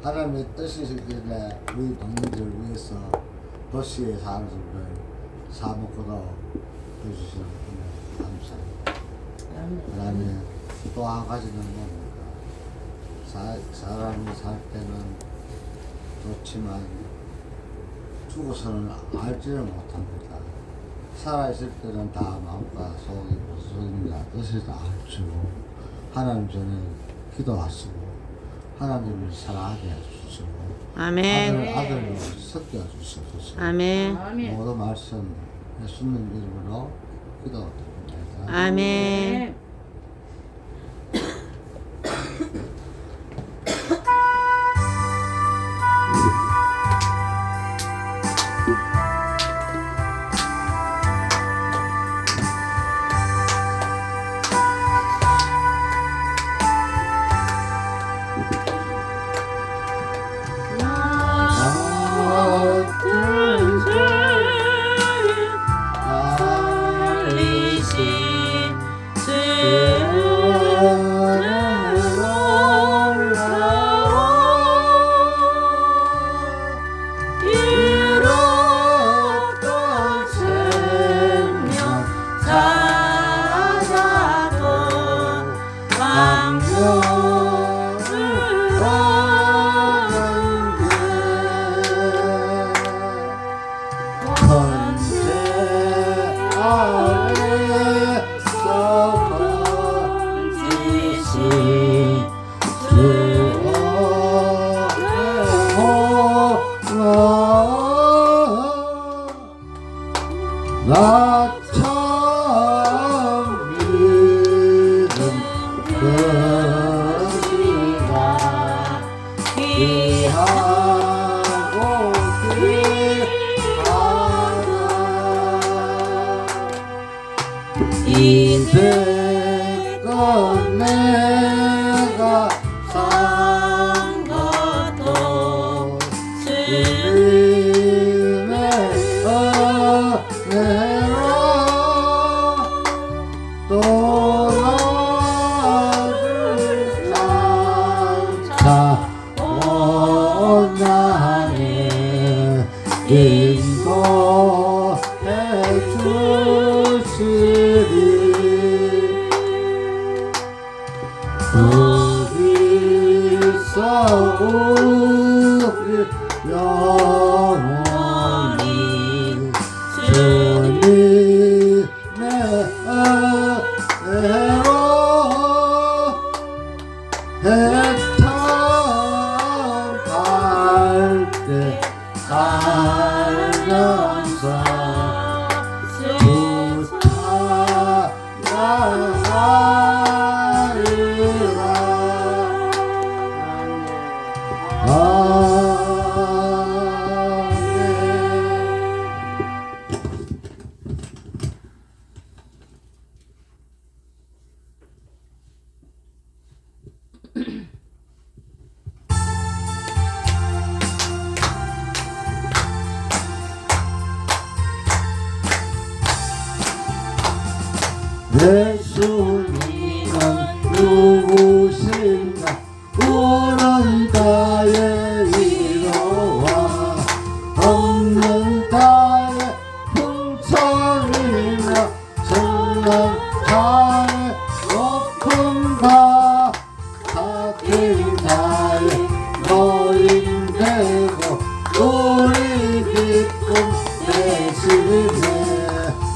하나님의 뜻이시길래 우리 동민들을 위해서 도시에 사는 분들 사먹고도 해주시는 분을 감사합니다. 하나님 또 한 가지는 뭡니까? 사람이 살 때는 좋지만 죽어서는 알지를 못합니다. 살아있을 때는 다 마음과 속이 무슨 소리인가 뜻을 다 알지고 하나님 전에 기도하시고 하나님을 사랑하게 해주시고 아멘. 아들로 섞여 주시옵소서. 아멘. 모든 말씀 예수님 이름으로 기도드립니다. 아멘. 나참 믿음 것이가 귀하고 귀하다 이제껏 내가 산 것도 주님의 은혜로 또 나를 찾아온다니 인도해 주시리 거기서 우리 영원히 주님의 은혜로 해탈 갈때 살면서 예수님은 누구신가 우는 자의 위로와 없는 자의 풍성이며 정는 자의 높음과 사긴 자의 노인되고 우리 기쁨 되시네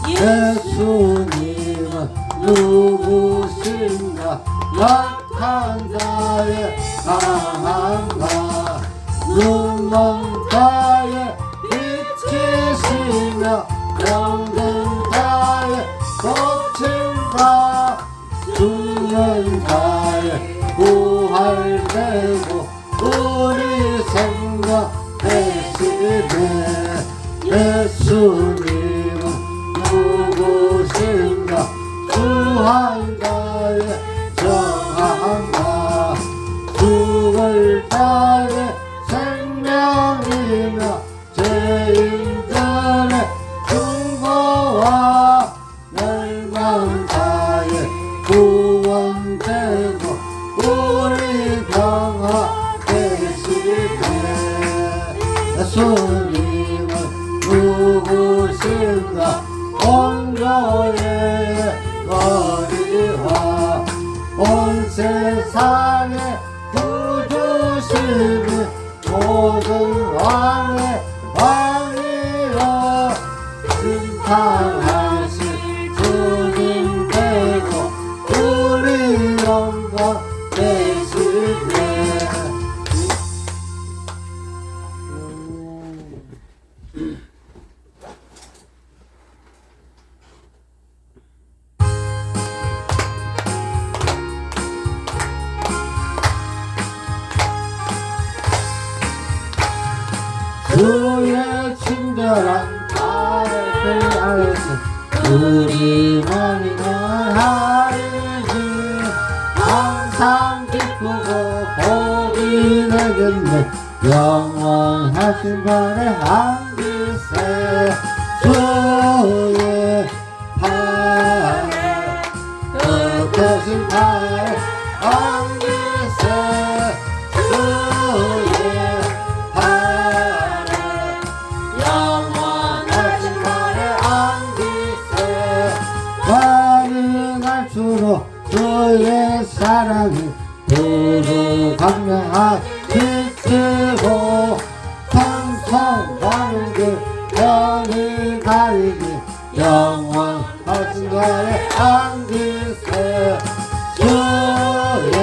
예수님은 누구신가 약한 자의 강함과 눈먼 자의 빛이시며 병든 자의 고침과 죽는 자의 부활되고 우리 생명 되시네 예수님은 누구신가 주한 자의 정함과 죽을 자의 생명이며 죄인들의 중보와 멸망 자의 구원되고 우리 평화 되시 예수님은 누구신가 온전의 거리와 온 세상의 구주심이 모든 왕의 왕이여 심판하실 주님 되고 우리 영광 되시네. 주의 친절한 아래들 아래서 우리만 인정하리니 항상 기쁘고 복이 되겠네. 영원하신 발에 안기세 주의 발에 흩어진 발에 안기세 주의 발에 영원하신 발에 안기세 발이 갈수록 주의 사랑이 두루 강력한 빛이고 성성하는 그 변이 가리니 영원하신 발에 안기세 주의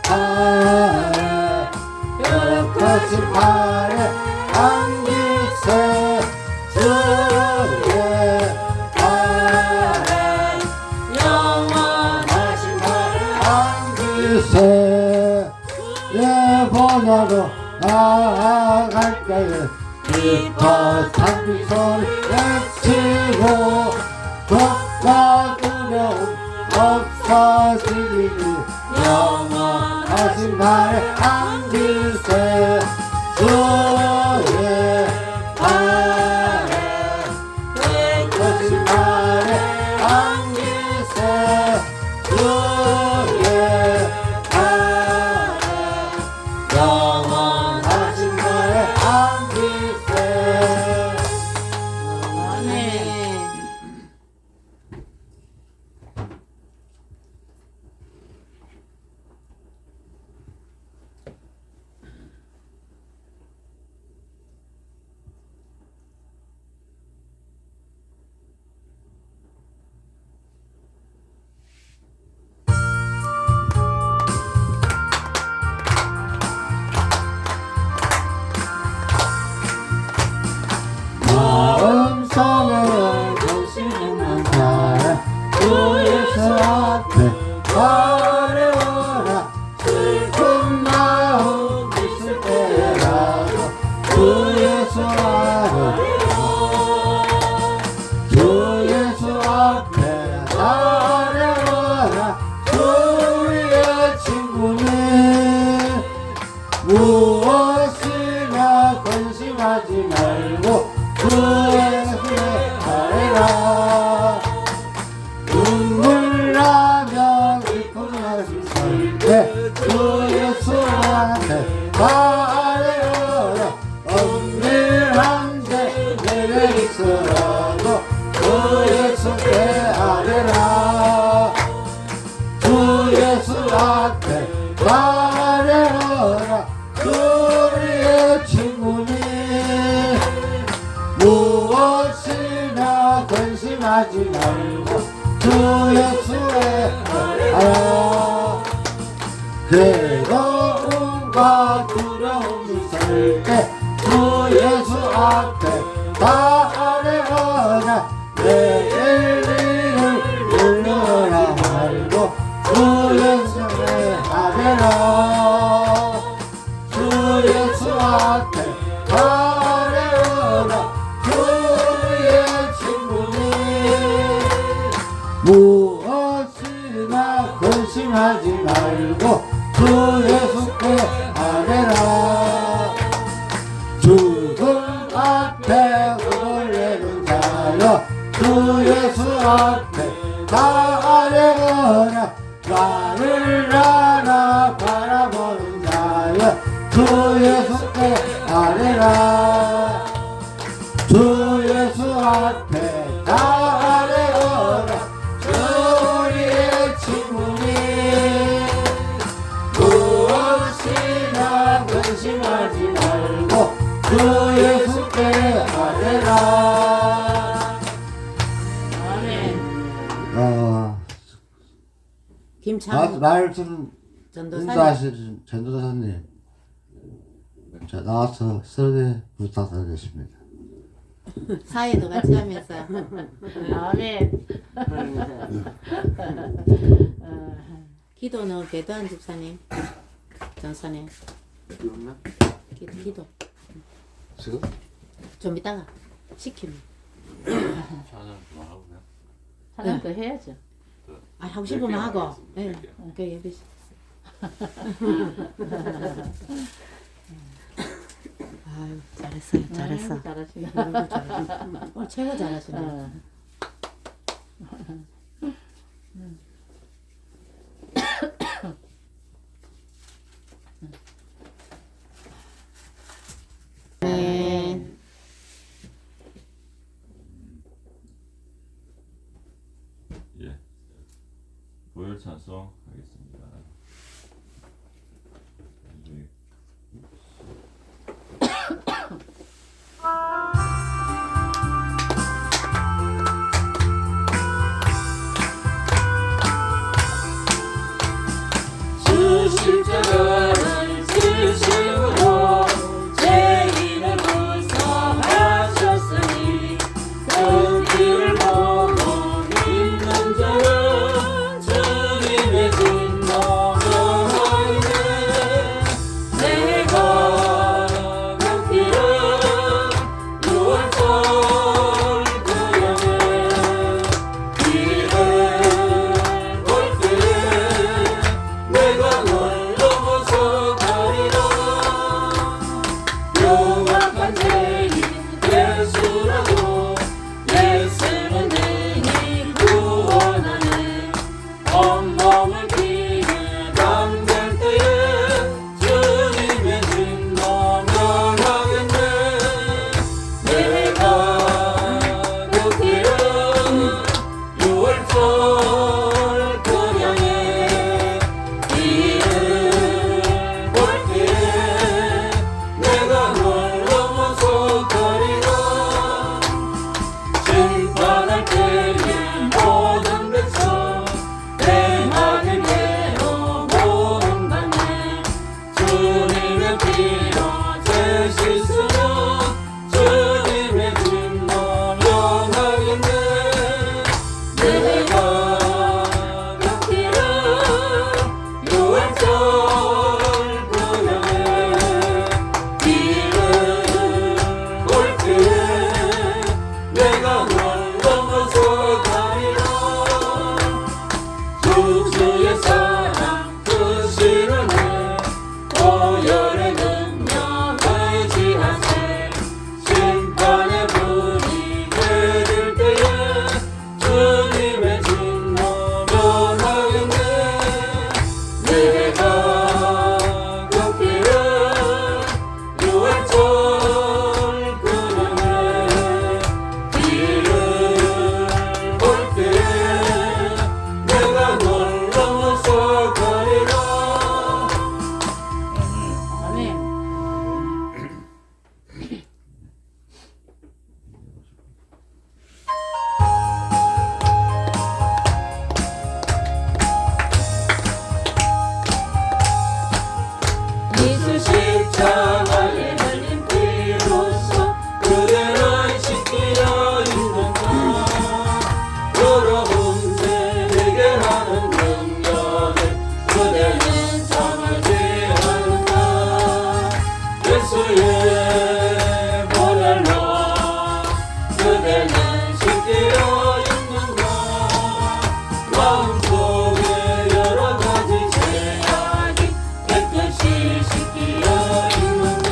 발에 흩어진 발에 안기세 주의 발에 영원하신 발에 안기세 예 번호로 나아갈 때에 기뻐 찬미 소리 외치고 걱과 두려움 없어지리니 영원하신 발에 안기세 주의 발에 흩어진 발에 안기세 주의 발에 영원하신 발에 안기세. 아멘. 마음속에 보시는 자라 주 예수 앞에 어려워라 슬픈 마음 있을 때라도 주 예수 앞에 주 예수 앞에 어려워라 우리의 친구는 무엇이나 근심하지 말고 주의 손에 아래라 눈물 나며 기쁨이 하실 때 주 예수한테 아래라 엄밀한데 내게 있어도 주 예수께 아래라 주 예수 앞에 아래라 우리의 친구니 무엇이나 근심하지 말고 주 예수의 아야 괴로움과 두려움이 있을 때 주 예수 앞에 다 아뢰어라 내 일을 눌러라 말고 주 예수의 아뢰라 주 예수 앞에 아뢰어라 주의 친구니 무엇이나 근심하지 말고 주 예수께 아뢰라 죽음 앞에 흔들리는 자여 주 예수 앞에 다 아뢰어라 나를 알아 바라보는 자여 주 주 예수께 아뢰라 주 예수 앞에 다 아뢰어라 주 우리의 친구니 무엇이나 근심하지 말고 주 예수께 아뢰라. 아멘. 김창 말씀 전도사님. 인도하실 전도사님 자, 나와서 설계 부탁드리겠습니다. 사회도 같이 하면서 아멘. 기도는 배도한 집사님 전사님 기도 지금? 좀 이따가 시키면 하나 더 해야죠. 하고 싶으면 하고 예 그 예배 아유 잘했어요 잘했어 잘하시네. 오늘도 잘했어. 오늘 최고 잘하시네 네. 예, 보혈 찬송 하겠습니다. 이제 주 십자가를 지시고 죄인을 구속하셨으니 그 길을 보고 믿는 자는 주님의 진노를 내가 그 길을 유월절 구역에 길을 볼 때에 내가 널 넘어서 가리라. 용악한 죄인 예수라고 예수는 능히 구원하네. 온몸을 피해 담글 때에 주님의 진노 명하겠네. 내가 그 길은 유월절 고향에 길을 볼 때에 내가 널 넘어서 가리라. 심판할 때에 모든 백성 대마를 내어 모험받네. 주님의 피로 죄 씻으며 주님의 진노 명하겠네. 내가 그 길은 유월절 구역에 길을 볼 때에 내가 널 넘어서 가리라. 주의 사랑 그 실현에 보혈의 능력 의지하세. 심판의 불이 내릴 때에 주님의 진노 명하겠네. 내가 그 길은 유월절 구역에 길을 볼 때에 내가 널 넘어서 가리라. 아멘. 예수 십자가에 달린 피로써 그대를 지키려 있는가. 더러운 죄 해결하는 능력을 그대는 정하지 않는가. 예수의 보혈로 그대는 지키려 있는가. 마음속에 여러 가지 죄악이 깨끗이 씻기려 있는가.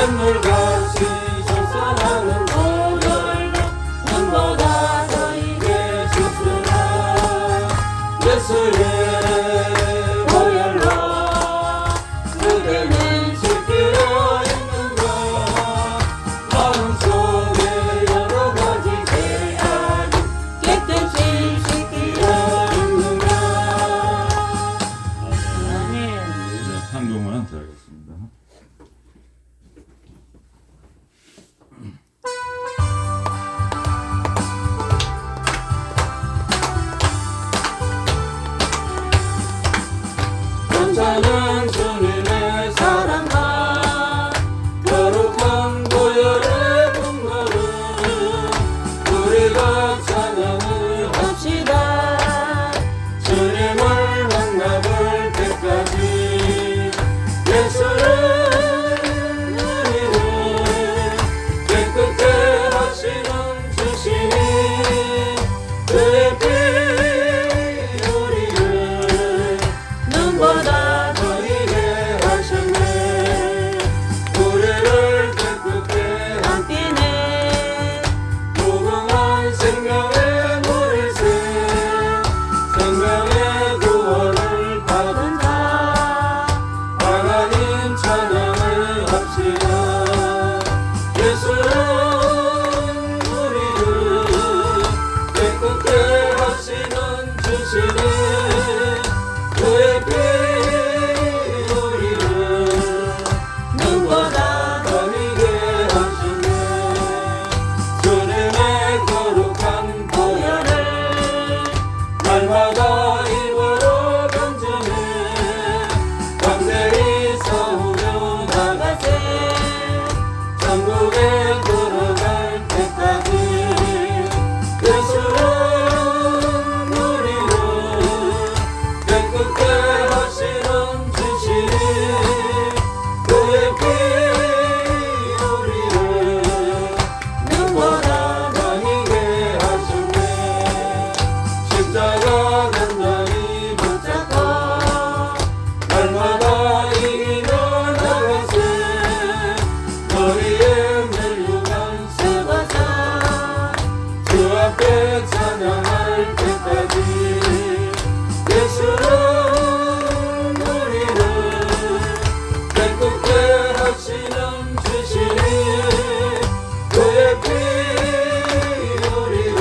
샘물같이 솟아나는 보혈로 눈보다 더 이게 주수라 예수의 보혈로 그대는 씻기려 있는가 마음속에 여러 가지 죄악이 깨끗이 씻기려 있는가 아멘. 네, 한국만 들어가겠습니다. 괜찮은 주님의 사랑과 거룩한 보혈의 분노를 우리가 찬양을 합시다 주님을 만나볼 때까지 예수는 우리를 깨끗게 하시는 주시니 그의 피 우리를 눈보다 더 이게 하셨네 우리를 깨끗게 함께네 무궁한 생명의 물새 생명의 구원을 받은 자 하나님 찬양을 합시다 예수는 우리를 깨끗게 하시는 주시니 그의 피 우리를 눈보다 더 이게 하시네 주님의 거룩한 보혈을 날마다 입으로 던지네 강대히 싸우며 나가세 천국에 들어갈 때까지 예수는 우리를 깨끗게 하시는 주시니 그의 피 우리를 눈보다 더 이게 하셨네 십자가 단단히 붙잡고 날마다 이기며 나가세 머리에 멜루간 쓰고서 주 앞에 찬양할 때까지 예수는 우리를 깨끗게 하시는 주시니 그의 피 우리를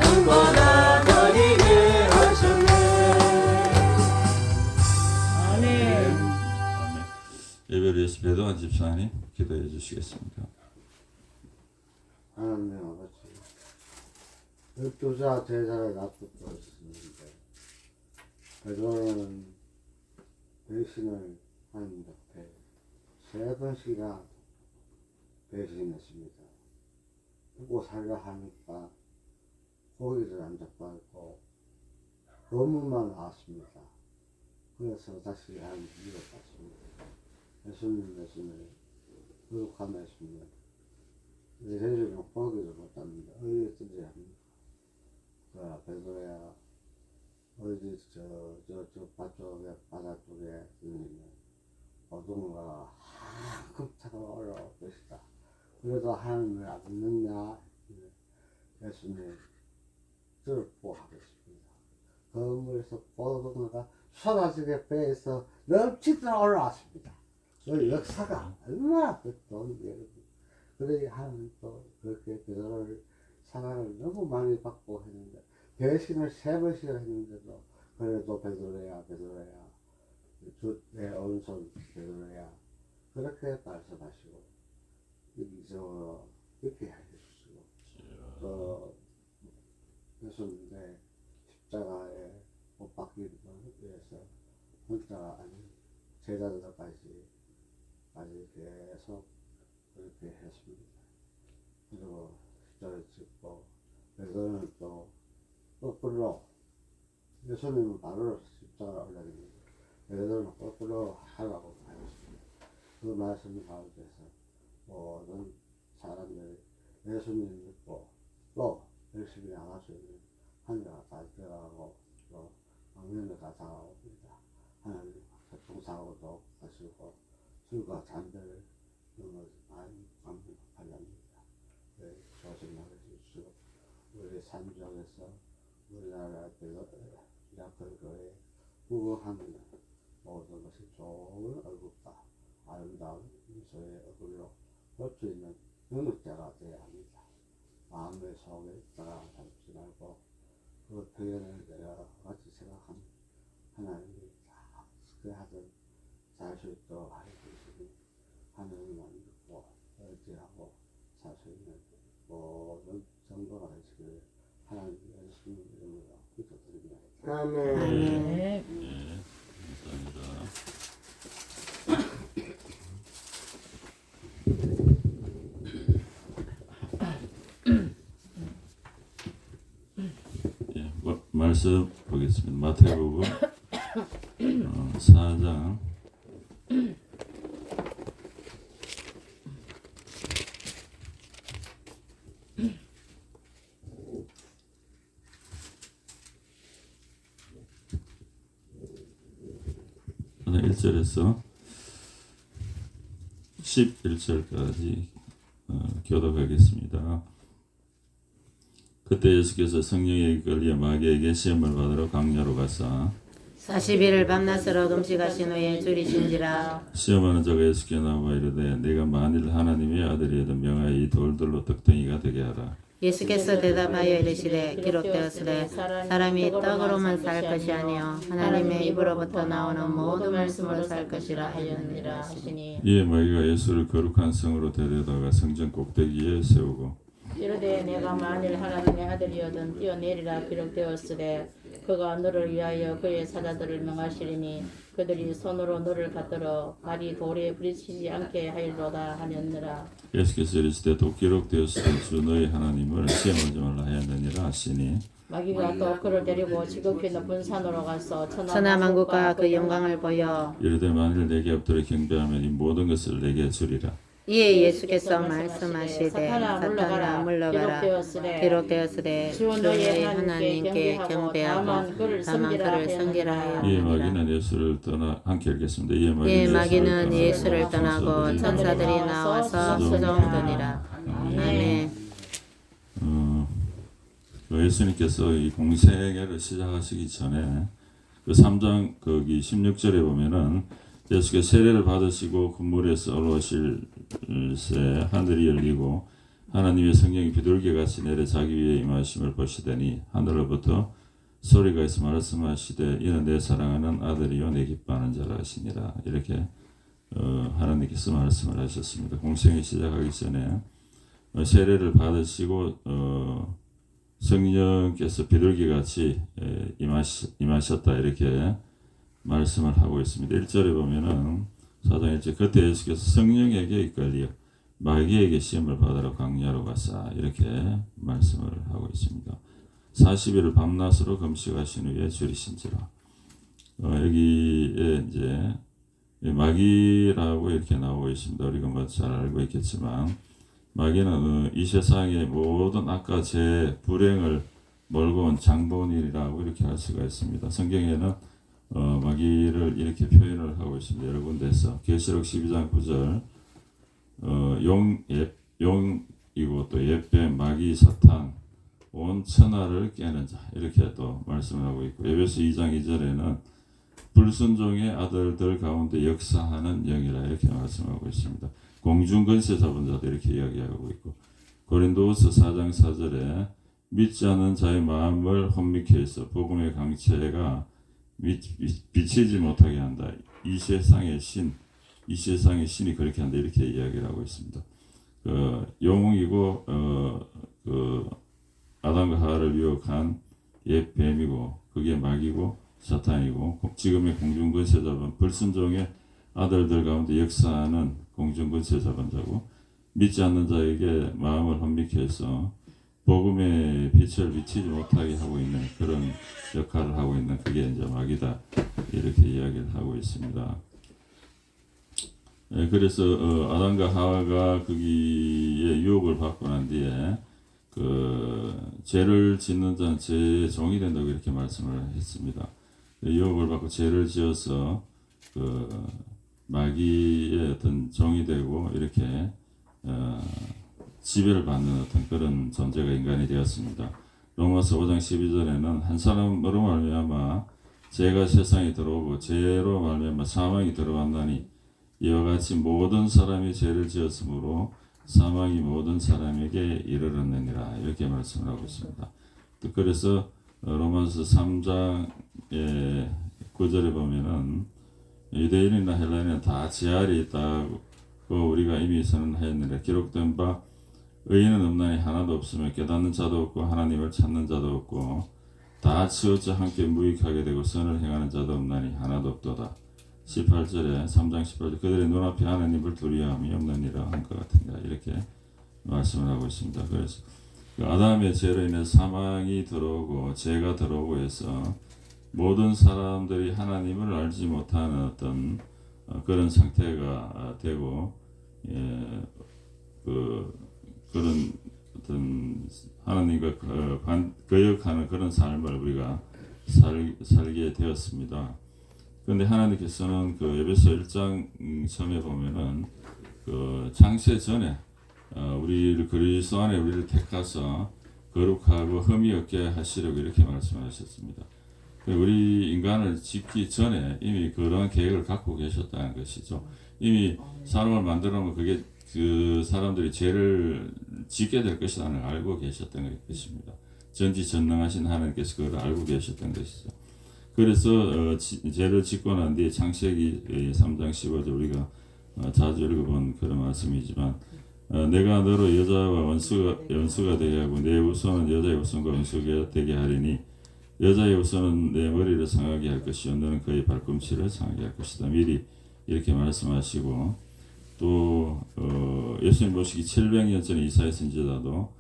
눈보다 더 이게 하셨네 아멘. 아멘. 예배를 위해서 배동환 집사님 기도해 주시겠습니다. 하나님 아버지, 12자 제자를 놔두고 있었는데 베드로는 배신을 하는 덕에 3번씩이나 배신했습니다. 먹고 살려 하니까 고기를 안 잡고 있고 논문만 나왔습니다. 그래서 다시 한 일을 받습니다. 예수님 거룩한 말씀을 세상에 포기를 못합니다. 어디든지 합니다. 그 베드로야 어디 저 바다 쪽에 있는 어둠과 한큼 차가워 것이다. 그래도 하나님을 안 믿느냐? 예수님 절보하겠습니다. 그 물에서 포도나가 쏟아지게 배에서 넘치도록 올라왔습니다. 그 역사가 얼마나 뜻깊은 그래 하나님 또 그렇게 베드로를 사랑을 너무 많이 받고 했는데 배신을 3번씩을 했는데도 그래도 베드로야 내 오른손 베드로야 그렇게 말씀하시고 이적으로 이렇게 해주시고 또 예수님의 십자가에 못 박히기 위해서 혼자가 아닌 제자들까지 계속 그렇게 했습니다. 그리고 십자가를 짓고 베드로는 또 거꾸로 예수님은 바로 십자가를 올려드립니다. 베드로는 거꾸로 하라고 하였습니다. 그 말씀 가운데서 모든 사람들이 예수님 믿고 또 열심히 나갈 수 있는 한계가 다 들어가고 또 막내가 다가옵니다. 하나님 교통사고도 하시고 술과 잠들 많이 감사합니다. 조심하게 해주시고 우리 산중에서 우리나라 약을거에 우호하는 모든 것이 좋은 얼굴과 아름다운 미소의 얼굴로 볼 수 있는 능력자가 되어야 합니다. 마음의 속에 있다가 담지 말고 그 표현을 내가 같이 생각하면 하나님이 다 하든 잘 수 있도록 하시니 하나님만 믿고 의지하고 살 수 있는 모든 정도가 되시길 하나님 예수님 이름으로 기도드립니다. 아멘. 네. 예, 감사합니다. 예, 말씀 보겠습니다. 마태복음 4장 1절에서 11절까지 교독하겠습니다. 그때 예수께서 성령에 이끌려 마귀에게 시험을 받으러 광야로 가사 40일을 밤낮으로 금식하신 후에 줄이신지라. 시험하는 자가 예수께 나와 이르되 내가 만일 하나님의 아들이여도 명하여 이 돌들로 떡덩이가 되게 하라. 예수께서 대답하여 이르시되 기록되었으되 사람이 떡으로만 살 것이 아니요 하나님의 입으로부터 나오는 모든 말씀으로 살 것이라 하였느니라 하시니. 이에 마귀가 예수를 거룩한 성으로 데려다가 성전 꼭대기에 세우고 이르되 내가 만일 하나님의 아들이여든 뛰어내리라 기록되었으되 그가 너를 위하여 그의 사자들을 명하시리니 그들이 손으로 너를 받들어 발이 돌에 부딪히지 않게 하리로다 하였느라. 예수께서 이르시되 또 기록되었으되 주 너희 하나님을 시험하지 말라 하였느니라 하시니 마귀가 또 그를 데리고 지극히 높은 산으로 가서 천하만국과 그 영광을 보여 이르되 만일 내게 엎드려 경배하면 이 모든 것을 내게 주리라. 이에 예수께서 말씀하시되 사탄아 물러가라 기록되었으되 주 너희 하나님께 경배하고 다만 그를 섬기라 이에 하였느니라. 마귀는 예수를 떠나 함께 읽겠습니다. 이에 마귀는 예수를 떠나고 천사들이 나와서 수종드니라. 아멘. 예수님께서 이 공생애를 시작하시기 전에 그 3장 거기 16절에 보면은 예수께서 세례를 받으시고 금물에서 올라오실 새 하늘이 열리고 하나님의 성령이 비둘기같이 내려 자기 위에 임하심을 보시더니 하늘로부터 소리가 있어 말씀하시되 이는 내 사랑하는 아들이요 내 기뻐하는 자라 하시니라. 이렇게 하나님께서 말씀을 하셨습니다. 공생이 시작하기 전에 세례를 받으시고 성령께서 비둘기같이 임하셨다 이렇게 말씀을 하고 있습니다. 1절에 보면은 4장 1절 그때 예수께서 성령에게 이끌려 마귀에게 시험을 받으러 광야로 가사 이렇게 말씀을 하고 있습니다. 40일을 밤낮으로 금식하신 후에 줄이신지라. 여기에 이제 마귀라고 이렇게 나오고 있습니다. 우리가 뭐 잘 알고 있겠지만 마귀는 이 세상의 모든 악과 죄, 불행을 몰고 온 장본인이라고 이렇게 할 수가 있습니다. 성경에는 마귀를 이렇게 표현을 하고 있습니다. 여러 군데서 계시록 12장 9절 용이고 또 옛뱀, 마귀, 사탄, 온 천하를 깨는 자 이렇게 또 말씀을 하고 있고 에베소 2장 2절에는 불순종의 아들들 가운데 역사하는 영이라 이렇게 말씀하고 있습니다. 공중권세 잡은 자도 이렇게 이야기하고 있고 고린도후서 4장 4절에 믿지 않는 자의 마음을 혼미케 해서 복음의 강체가 비치지 못하게 한다. 이 세상의 신이 그렇게 한다. 이렇게 이야기를 하고 있습니다. 영웅이고 아담과 하와를 유혹한 옛 뱀이고 그게 마귀고 사탄이고 지금의 공중권세 잡은 불순종의 아들들 가운데 역사하는 공중권세 잡은 자고 믿지 않는 자에게 마음을 혼미케 해서 복음의 빛을 비치지 못하게 하고 있는 그런 역할을 하고 있는 그게 이제 마귀다 이렇게 이야기를 하고 있습니다. 그래서 아담과 하와가 거기에 유혹을 받고 난 뒤에 죄를 짓는 자는 죄의 종이 된다고 이렇게 말씀을 했습니다. 유혹을 받고 죄를 지어서 마귀의 어떤 종이 되고 이렇게 지배를 받는 어떤 그런 존재가 인간이 되었습니다. 로마서 5장 12절에는 한 사람으로 말미암아 죄가 세상에 들어오고 죄로 말미암아 사망이 들어왔나니 이와 같이 모든 사람이 죄를 지었으므로 사망이 모든 사람에게 이르렀느니라 이렇게 말씀을 하고 있습니다. 또 그래서 로마서 3장의 9절에 보면은 유대인이나 헬라인은 다 죄 아래 있다고 우리가 이미 선언하였느니라. 기록된 바 의인은 없나니 하나도 없으며 깨닫는 자도 없고 하나님을 찾는 자도 없고 다 치우쳐 함께 무익하게 되고 선을 행하는 자도 없나니 하나도 없도다. 18절에 3장 18절 그들의 눈앞에 하나님을 두려움이 없느니라 한 것 같은가 이렇게 말씀을 하고 있습니다. 그래서 그 아담의 죄로 인해 사망이 들어오고 죄가 들어오고 해서 모든 사람들이 하나님을 알지 못하는 어떤 그런 상태가 되고 그런 어떤 하나님과 거역하는 그런 삶을 우리가 살게 되었습니다. 그런데 하나님께서는 그 에베소 1장 처음에 보면은 그 창세 전에 우리를 그리스도 안에 우리를 택하사 거룩하고 흠이 없게 하시려고 이렇게 말씀하셨습니다. 우리 인간을 짓기 전에 이미 그런 계획을 갖고 계셨다는 것이죠. 이미 사람을 만들어 놓으면 그게 그 사람들이 죄를 짓게 될 것이라는 걸 알고 계셨던 것입니다. 전지전능하신 하나님께서 그걸 알고 계셨던 것이죠. 그래서 죄를 짓고 난 뒤에 창세기 3장 15절 우리가 자주 읽어본 그런 말씀이지만 내가 너로 여자와 원수가 되게 하고 내 후손은 여자의 후손과 원수가 되게 하리니 여자의 후손은 내 머리를 상하게 할 것이요 너는 그의 발꿈치를 상하게 할 것이다. 미리 이렇게 말씀하시고 또 예수님 모시기 700년 전에 이사야 선지자도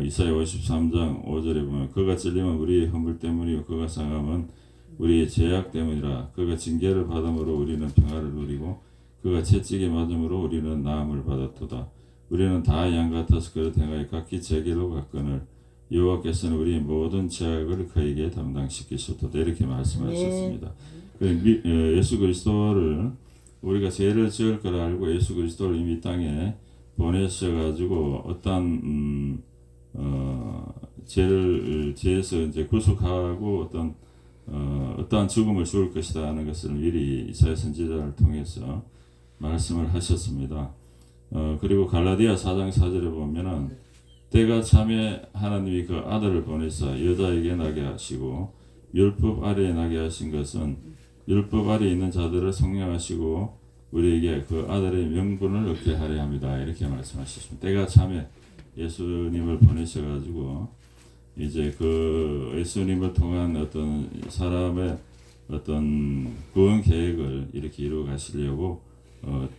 이사야 53장 5절에 보면 그가 찔림은 우리의 허물 때문이요 그가 상함은 우리의 죄악 때문이라. 그가 징계를 받음으로 우리는 평화를 누리고 그가 채찍에 맞음으로 우리는 나음을 받았도다. 우리는 다 양 같아서 그를 행하여 각기 제게로 갔거늘 여호와께서는 우리의 모든 죄악을 그에게 담당시키셨도다. 이렇게 말씀하셨습니다. 예수 그리스도를 우리가 죄를 지을 걸 알고 예수 그리스도를 이미 이 땅에 보내셔가지고 어떤 죄에서 이제 구속하고 어떠한 죽음을 죽을 것이다 하는 것을 미리 이사야 선지자를 통해서 말씀을 하셨습니다. 그리고 갈라디아 4장 4절에 보면은 때가 참에 하나님이 그 아들을 보내사 여자에게 나게 하시고 율법 아래에 나게 하신 것은 율법 아래에 있는 자들을 성령하시고 우리에게 그 아들의 명분을 얻게 하려 합니다. 이렇게 말씀하셨습니다. 때가 참에 예수님을 보내셔가지고 이제 그 예수님을 통한 어떤 사람의 어떤 구원 계획을 이렇게 이루어 가시려고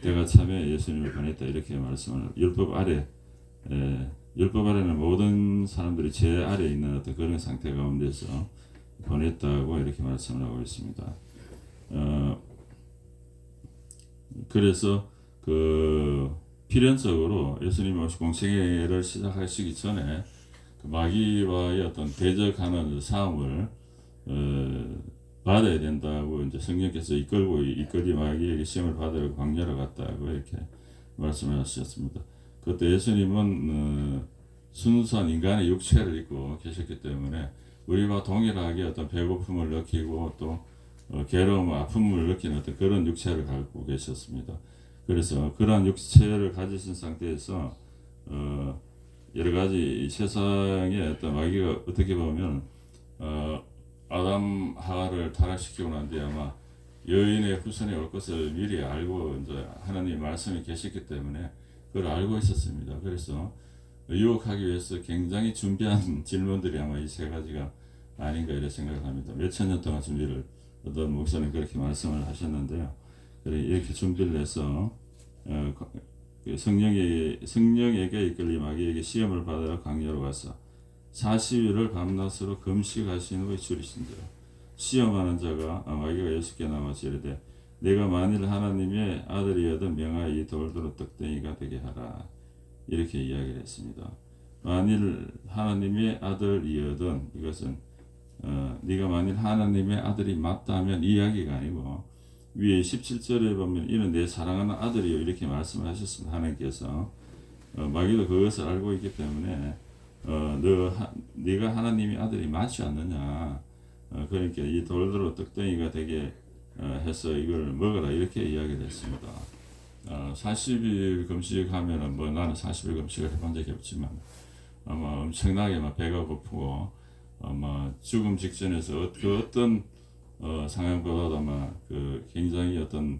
때가 참에 예수님을 보냈다 이렇게 말씀을 율법 아래는 모든 사람들이 죄 아래 있는 어떤 그런 상태 가운데서 보냈다고 이렇게 말씀을 하고 있습니다. 그래서 그 필연적으로 예수님이 공생애를 시작하시기 전에 그 마귀와의 어떤 대적하는 싸움을 받아야 된다고 이제 성령께서 이끌이 마귀에게 시험을 받으려고 광야로 갔다고 이렇게 말씀하셨습니다. 그때 예수님은 순수한 인간의 육체를 입고 계셨기 때문에 우리와 동일하게 어떤 배고픔을 느끼고 또 괴로움, 아픔을 느끼는 어떤 그런 육체를 갖고 계셨습니다. 그래서 그러한 육체를 가지신 상태에서 여러 가지 세상의 어떤 마귀가 어떻게 보면 아담 하와를 타락시키고 난 뒤에 아마 여인의 후손이 올 것을 미리 알고 이제 하나님의 말씀이 계셨기 때문에 그걸 알고 있었습니다. 그래서 유혹하기 위해서 굉장히 준비한 질문들이 아마 이 세 가지가 아닌가 이렇게 생각을 합니다. 몇천 년 동안 준비를 어떤 목사님 그렇게 말씀을 하셨는데요. 이렇게 준비를 해서 성령에게 이끌리 마귀에게 시험을 받으러 광야로 가서 40일을 밤낮으로 금식하신 후에 줄이신지라. 시험하는 자가 마귀가 예수께 나와서 이르되 내가 만일 하나님의 아들이여든 명하여 이 돌들로 떡덩이가 되게 하라. 이렇게 이야기를 했습니다. 만일 하나님의 아들이여든 이것은 네가 만일 하나님의 아들이 맞다면 이 이야기가 아니고 위에 17절에 보면 이는 내 사랑하는 아들이요 이렇게 말씀하셨습니다. 하나님께서 마귀도 그것을 알고 있기 때문에 네가 하나님의 아들이 맞지 않느냐. 그러니까 이 돌들로 떡덩이가 되게 해서 이걸 먹어라 이렇게 이야기를 했습니다. 40일 금식하면은 뭐 나는 40일 금식을 해본 적이 없지만 아마 엄청나게 막 배가 고프고 아마 죽음 직전에서 그 어떤 상황보다도 아마 그 굉장히 어떤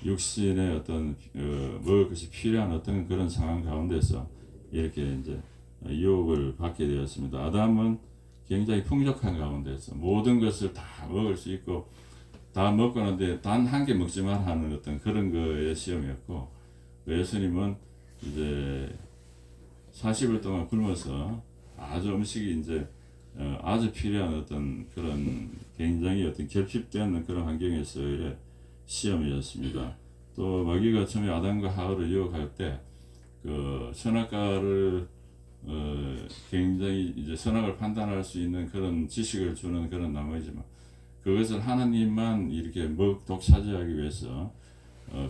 육신의 어떤 먹을 것이 필요한 어떤 그런 상황 가운데서 이렇게 이제 유혹을 받게 되었습니다. 아담은 굉장히 풍족한 가운데서 모든 것을 다 먹을 수 있고 다 먹고 나는데 단 한 개 먹지 말 하는 어떤 그런 거의 시험이었고 예수님은 이제 40일 동안 굶어서 아주 음식이 이제 아주 필요한 어떤 그런 굉장히 어떤 결핍되는 그런 환경에서의 시험이었습니다. 또 마귀가 처음에 아담과 하와를 유혹할 때 그 선악과를 굉장히 이제 선악을 판단할 수 있는 그런 지식을 주는 그런 나머지만 그것을 하나님만 이렇게 독차지하기 위해서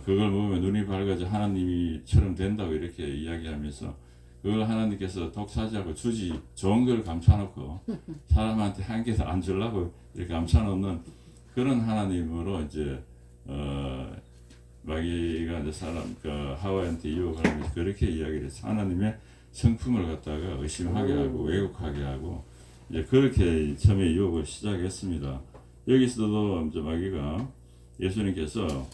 그걸 먹으면 눈이 밝아져 하나님이처럼 된다고 이렇게 이야기하면서 그걸 하나님께서 독차지하고 주지 좋은 걸 감춰놓고 사람한테 한 개도 안 주려고 이렇게 감춰놓는 그런 하나님으로 이제 마귀가 이제 그 하와한테 유혹하면서 그렇게 이야기를 했어. 하나님의 성품을 갖다가 의심하게 하고 왜곡하게 하고 이제 그렇게 처음에 유혹을 시작했습니다. 여기서도 이제 마귀가 예수님께서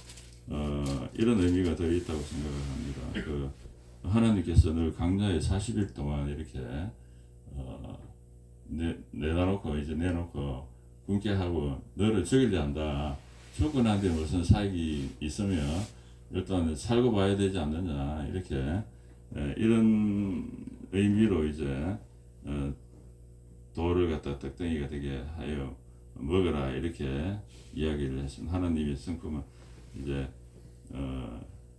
이런 의미가 더 있다고 생각을 합니다. 그 하나님께서 늘 강야에 40일 동안 이렇게 내놓고 굶게 하고 너를 죽이려 한다. 죽고 난 뒤에 무슨 사익이 있으면 일단 살고 봐야 되지 않느냐 이렇게 이런 의미로 이제 돌을 갖다 떡덩이가 되게 하여 먹어라 이렇게 이야기를 했습니다. 하나님의 성품은 이제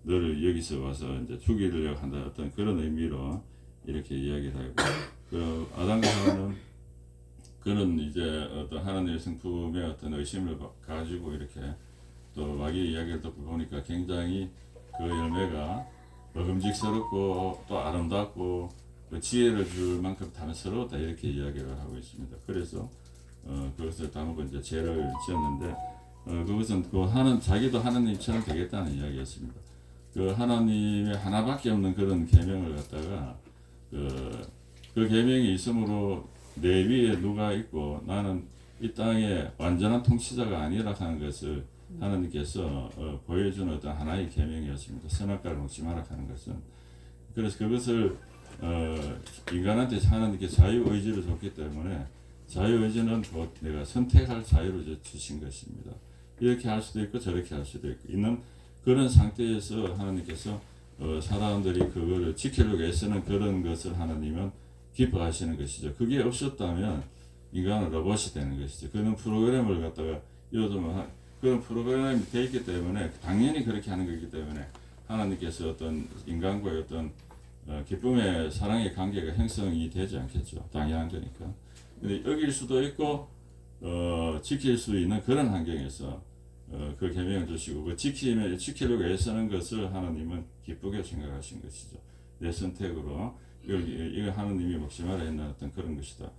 너를 여기서 와서 이제 죽이려고 한다 어떤 그런 의미로 이렇게 이야기를 하고 그 아담과 하와는 그런 이제 어떤 하나님의 성품의 어떤 의심을 가지고 이렇게 또 마귀의 이야기를 듣고 보니까 굉장히 그 열매가 먹음직스럽고 또 아름답고 그 지혜를 줄 만큼 탐스러웠다 이렇게 이야기를 하고 있습니다. 그래서 그것을 담고 이제 죄를 지었는데 그것은 자기도 하나님처럼 되겠다는 이야기였습니다. 그 하나님의 하나밖에 없는 그런 계명을 갖다가 그 계명이 있으므로 내 위에 누가 있고 나는 이 땅의 완전한 통치자가 아니라 하는 것을 하나님께서 보여주는 어떤 하나의 계명이었습니다. 선악과를 먹지 마라 하는 것은 그래서 그것을 인간한테 하나님께 자유의지를 줬기 때문에 자유의지는 곧 내가 선택할 자유를 주신 것입니다. 이렇게 할 수도 있고 저렇게 할 수도 있고 있는 그런 상태에서 하나님께서 사람들이 그거를 지키려고 애쓰는 그런 것을 하나님은 기뻐하시는 것이죠. 그게 없었다면 인간은 로봇이 되는 것이죠. 그런 프로그램을 갖다가 이어두면 그런 프로그램이 되어 있기 때문에 당연히 그렇게 하는 것이기 때문에 하나님께서 어떤 인간과의 어떤 기쁨의 사랑의 관계가 형성이 되지 않겠죠. 당연한 거니까. 근데 여길 수도 있고 지킬 수 있는 그런 환경에서 그 계명을 주시고 그 지키려고 애쓰는 것을 하나님은 기쁘게 생각하신 것이죠. 내 선택으로 이거 하나님이 먹지 마라 했나 어떤 그런 것이다.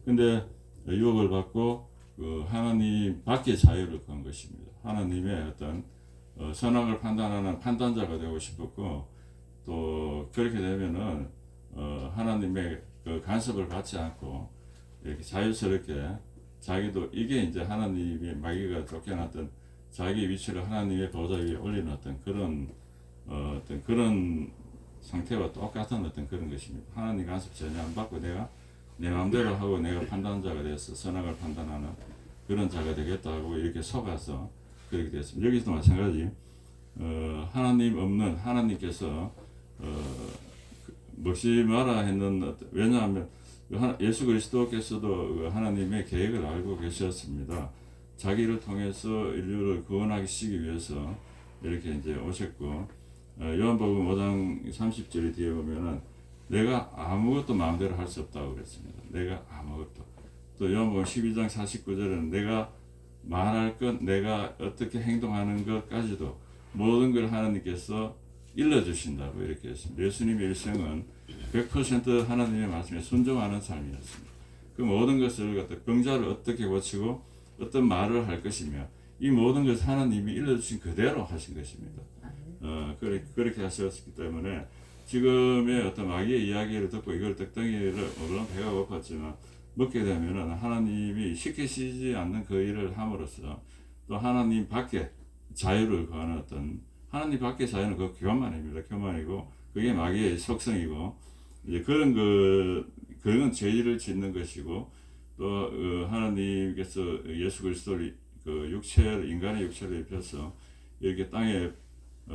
근데 유혹을 받고 그 하나님 밖의 자유를 구한 것입니다. 하나님의 어떤 선악을 판단하는 판단자가 되고 싶었고 또 그렇게 되면은 하나님의 그 간섭을 받지 않고 이렇게 자유스럽게 자기도 이게 이제 하나님의 마귀가 쫓겨났던 자기 위치를 하나님의 보좌 위에 올려놨던 그런 상태와 똑같은 어떤 그런 것입니다. 하나님 간섭 전혀 안 받고 내가 내 마음대로 하고 내가 판단자가 돼서 선악을 판단하는 그런 자가 되겠다고 이렇게 속아서 그렇게 됐습니다. 여기서도 마찬가지 하나님 없는 하나님께서 먹지 마라 했는 왜냐하면 예수 그리스도께서도 하나님의 계획을 알고 계셨습니다. 자기를 통해서 인류를 구원하시기 위해서 이렇게 이제 오셨고 요한복음 5장 30절 뒤에 보면은 내가 아무것도 마음대로 할 수 없다고 그랬습니다. 내가 아무것도. 또 요한복음 12장 49절에는 내가 말할 것, 내가 어떻게 행동하는 것까지도 모든 걸 하나님께서 일러주신다고 이렇게 했습니다. 예수님의 일생은 100% 하나님의 말씀에 순종하는 삶이었습니다. 그 모든 것을 갖다 병자를 어떻게 고치고 어떤 말을 할 것이며 이 모든 것을 하나님이 일러주신 그대로 하신 것입니다. 그렇게 하셨기 때문에 지금의 어떤 마귀의 이야기를 듣고 이걸 떡덩이를 물론 배가 고팠지만 먹게 되면은 하나님이 시키시지 않는 그 일을 함으로써 또 하나님 밖에 자유를 구하는 어떤 하나님 밖의 자유는 그 교만입니다. 교만이고 그게 마귀의 속성이고 이제 그런 죄를 짓는 것이고 또 하나님께서 예수 그리스도를 인간의 육체를 입혀서 이렇게 땅에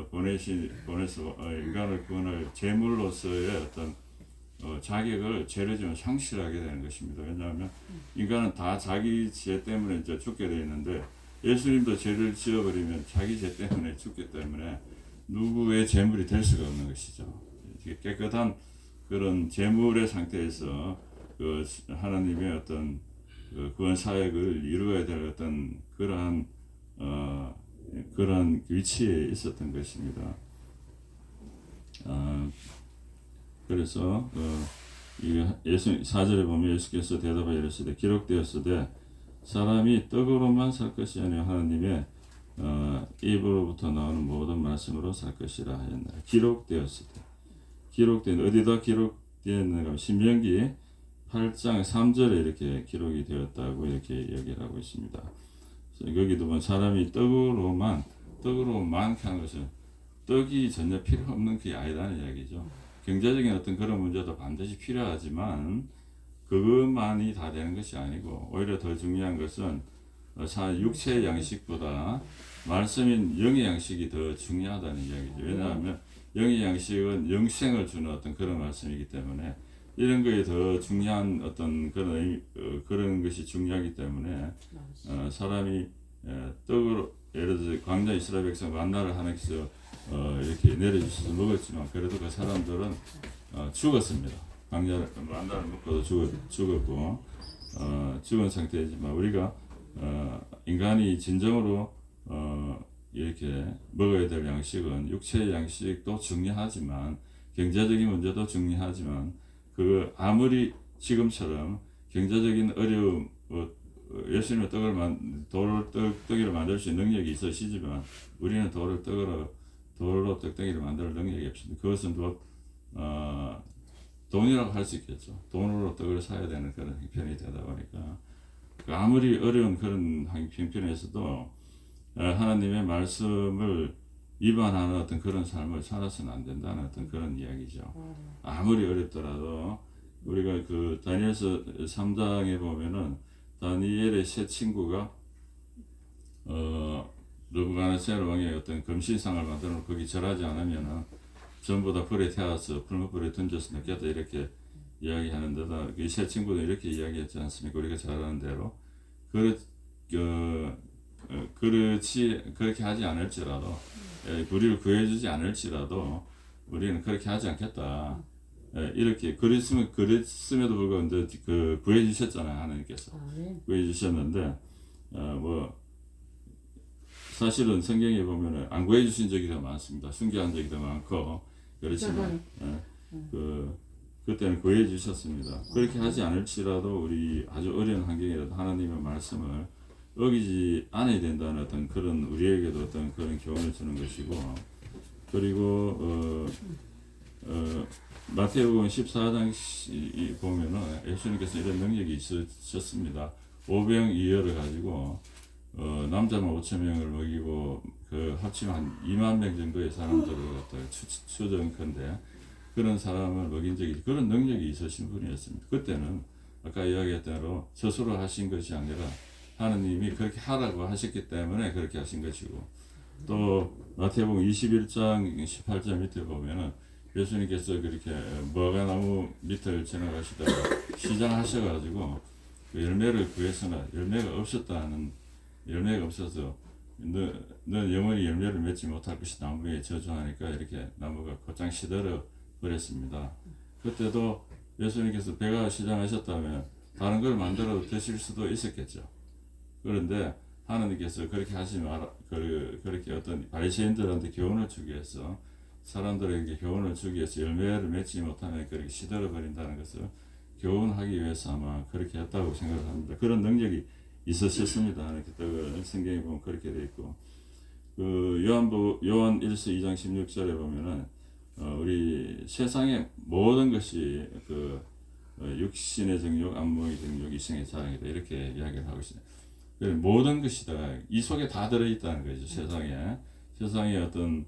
보내서 인간을 구원할 제물로서의 어떤 자격을 죄를 지면 상실하게 되는 것입니다. 왜냐하면 인간은 다 자기 죄 때문에 이제 죽게 되어 있는데 예수님도 죄를 지어버리면 자기 죄 때문에 죽기 때문에 누구의 제물이 될 수가 없는 것이죠. 깨끗한 그런 제물의 상태에서 그 하나님의 어떤 구원 사역을 이루어야 될 어떤 그러한 위치에 있었던 것입니다. 그래서 이 4절에 보면 예수께서 대답하여 이르시되 기록되었으되 사람이 떡으로만 살 것이 아니라 하나님의 입으로부터 나오는 모든 말씀으로 살 것이라 하였나니 기록되었으되 어디다 기록되었는가 하면 신명기 8장 3절에 이렇게 기록이 되었다고 이렇게 얘기를 하고 있습니다. 여기도 보면 사람이 떡으로만 하는 것은 떡이 전혀 필요 없는 게 아니라는 이야기죠. 경제적인 어떤 그런 문제도 반드시 필요하지만 그것만이 다 되는 것이 아니고 오히려 더 중요한 것은 육체의 양식보다 말씀인 영의 양식이 더 중요하다는 이야기죠. 왜냐하면 영의 양식은 영생을 주는 어떤 그런 말씀이기 때문에 이런 거에 더 중요한 어떤 그런 것이 중요하기 때문에 사람이 떡으로 예를 들어 광야 이스라엘 백성 만나를 하나님께서 이렇게 내려주셔서 먹었지만 그래도 그 사람들은 죽었습니다. 광야 만나를 먹고도 죽었고 죽은 상태이지만 우리가 인간이 진정으로 이렇게 먹어야 될 양식은 육체의 양식도 중요하지만 경제적인 문제도 중요하지만 그 아무리 지금처럼 경제적인 어려움 예수님의 떡덩이를 만들 수 있는 능력이 있으시지만 우리는 돌로 떡덩이를 만들 능력이 없습니다. 그것은 돈이라고 할 수 있겠죠. 돈으로 떡을 사야 되는 그런 형편이 되다 보니까 아무리 어려운 그런 형편에서도 하나님의 말씀을 위반하는 어떤 그런 삶을 살아서는 안 된다는 어떤 그런 이야기죠. 아무리 어렵더라도 우리가 그 다니엘서 3장에 보면은 다니엘의 세 친구가 느부갓네살 왕의 어떤 금신상을 만들어 놓고 거기 절하지 않으면은 전부 다 불에 태워서 풀무불에 던져서 넣겠다 이렇게 이야기하는데다 이 세 친구도 이렇게 이야기했지 않습니까? 우리가 잘 아는 대로 그렇게 하지 않을지라도 우리를 구해주지 않을지라도 우리는 그렇게 하지 않겠다. 이렇게 그랬음에도 불구하고 그 구해주셨잖아요. 하나님께서 구해주셨는데 사실은 성경에 보면은 안 구해주신 적이 더 많습니다. 순교한 적이 더 많고 그렇지만 그때는 구해주셨습니다. 그렇게 하지 않을지라도 우리 아주 어려운 환경이라도 하나님의 말씀을 어기지 않아야 된다는 어떤 그런 우리에게도 어떤 그런 교훈을 주는 것이고 그리고 마태복음 14장 보면은 예수님께서 이런 능력이 있으셨습니다. 오병이어를 가지고 남자만 5,000명을 먹이고 그 합치면 한 2만 명 정도의 사람들을 갖다가 추정컨대 그런 사람을 먹인 적이 그런 능력이 있으신 분이었습니다. 그때는 아까 이야기했던 대로 스스로 하신 것이 아니라 하나님이 그렇게 하라고 하셨기 때문에 그렇게 하신 것이고 또 마태복음 21장 18절 밑에 보면은 예수님께서 그렇게 무화과나무 밑을 지나가시다가 시장하셔가지고 그 열매를 구했으나 열매가 없어서 너 영원히 열매를 맺지 못할 것이 나무에 저주하니까 이렇게 나무가 곧장 시들어 버렸습니다. 그때도 예수님께서 배가 시장하셨다면 다른 걸 만들어 드실 수도 있었겠죠. 그런데 하나님께서 그렇게 하지 마라, 그렇게 어떤 바리새인들한테 교훈을 주기 위해서, 사람들에게 교훈을 주기 위해서 열매를 맺지 못하면 그렇게 시들어 버린다는 것을 교훈하기 위해서 아마 그렇게 했다고 생각을 합니다. 그런 능력이 있으셨습니다. 이렇게 떡을 성경에 보면 그렇게 되어 있고, 그 요한 1서 2장 16절에 보면은 우리 세상의 모든 것이 그 육신의 정욕, 안목의 정욕, 이성의 자랑이다, 이렇게 이야기를 하고 있습니다. 모든 것이 다 이 속에 다 들어있다는 거죠. 세상에 어떤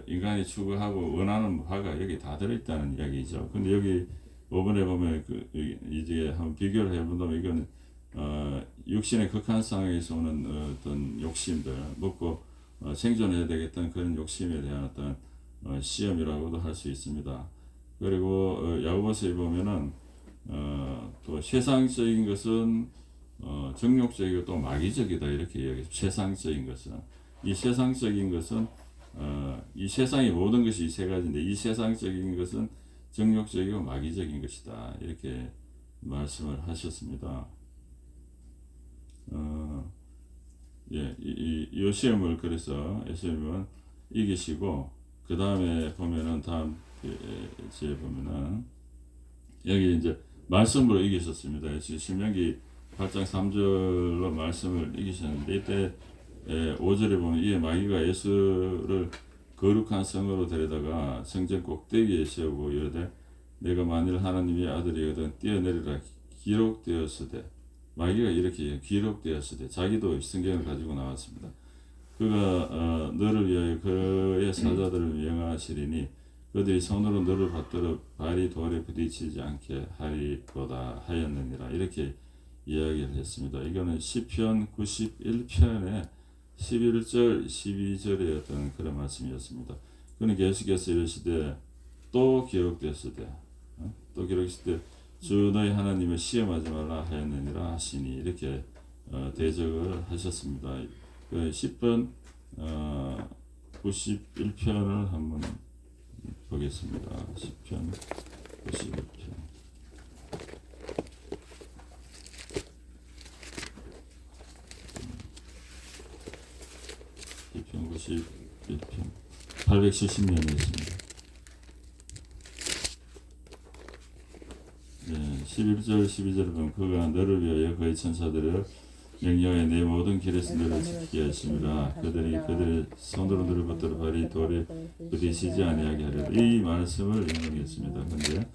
인간이 추구하고 원하는 바가 여기 다 들어있다는 이야기죠. 근데 여기 5번에 보면 이제 한번 비교를 해본다면, 이거는 육신의 극한 상황에서 오는 어떤 욕심들, 먹고 생존해야 되겠다는 그런 욕심에 대한 어떤 시험이라고도 할 수 있습니다. 그리고 야고보서에 보면은 또 세상적인 것은 정욕적이고 또 마귀적이다, 이렇게 이야기해요. 세상적인 것은, 이 세상적인 것은 이 세상의 모든 것이 이 세 가지인데, 이 세상적인 것은 정욕적이고 마귀적인 것이다, 이렇게 말씀을 하셨습니다. 이 시험을 그래서 예수님은 이기시고, 그 다음에 보면은 다음 제 보면은 여기 이제 말씀으로 이기셨습니다. 신명기 8장 3절로 말씀을 이기셨는데, 이때 5절에 보면 이에 마귀가 예수를 거룩한 성으로 데려다가 성전 꼭대기에 세우고 이르되 내가 만일 하나님의 아들이거든 뛰어내리라 기록되었으되, 마귀가 이렇게 기록되었으되, 자기도 성경을 가지고 나왔습니다. 그가 너를 위하여 그의 사자들을 명하시리니 그들이 손으로 너를 받들어 발이 돌에 부딪히지 않게 하리로다 하였느니라, 이렇게 이야기를 했습니다. 이거는 시편 91편의 11절 12절의 어떤 그런 말씀이었습니다. 그는 계속해서 이르시되 또 기록되었으되, 또 기록되었으되 주 너희 하나님을 시험하지 말라 하였느니라 하시니, 이렇게 대적을 하셨습니다. 그 10번 91편을 한번 보겠습니다. 10편 91편. 91편 870년에 있습니다. 11절 12절을 보면 그가 너를 위하여 그의 천사들을 명령하여 내 모든 길에서 너를 지키게 하심이라, 그들의 손으로 너를 붙들어 발이 돌에 부딪히지 아니하게 하리라. 이 말씀을 인용했습니다. 그런데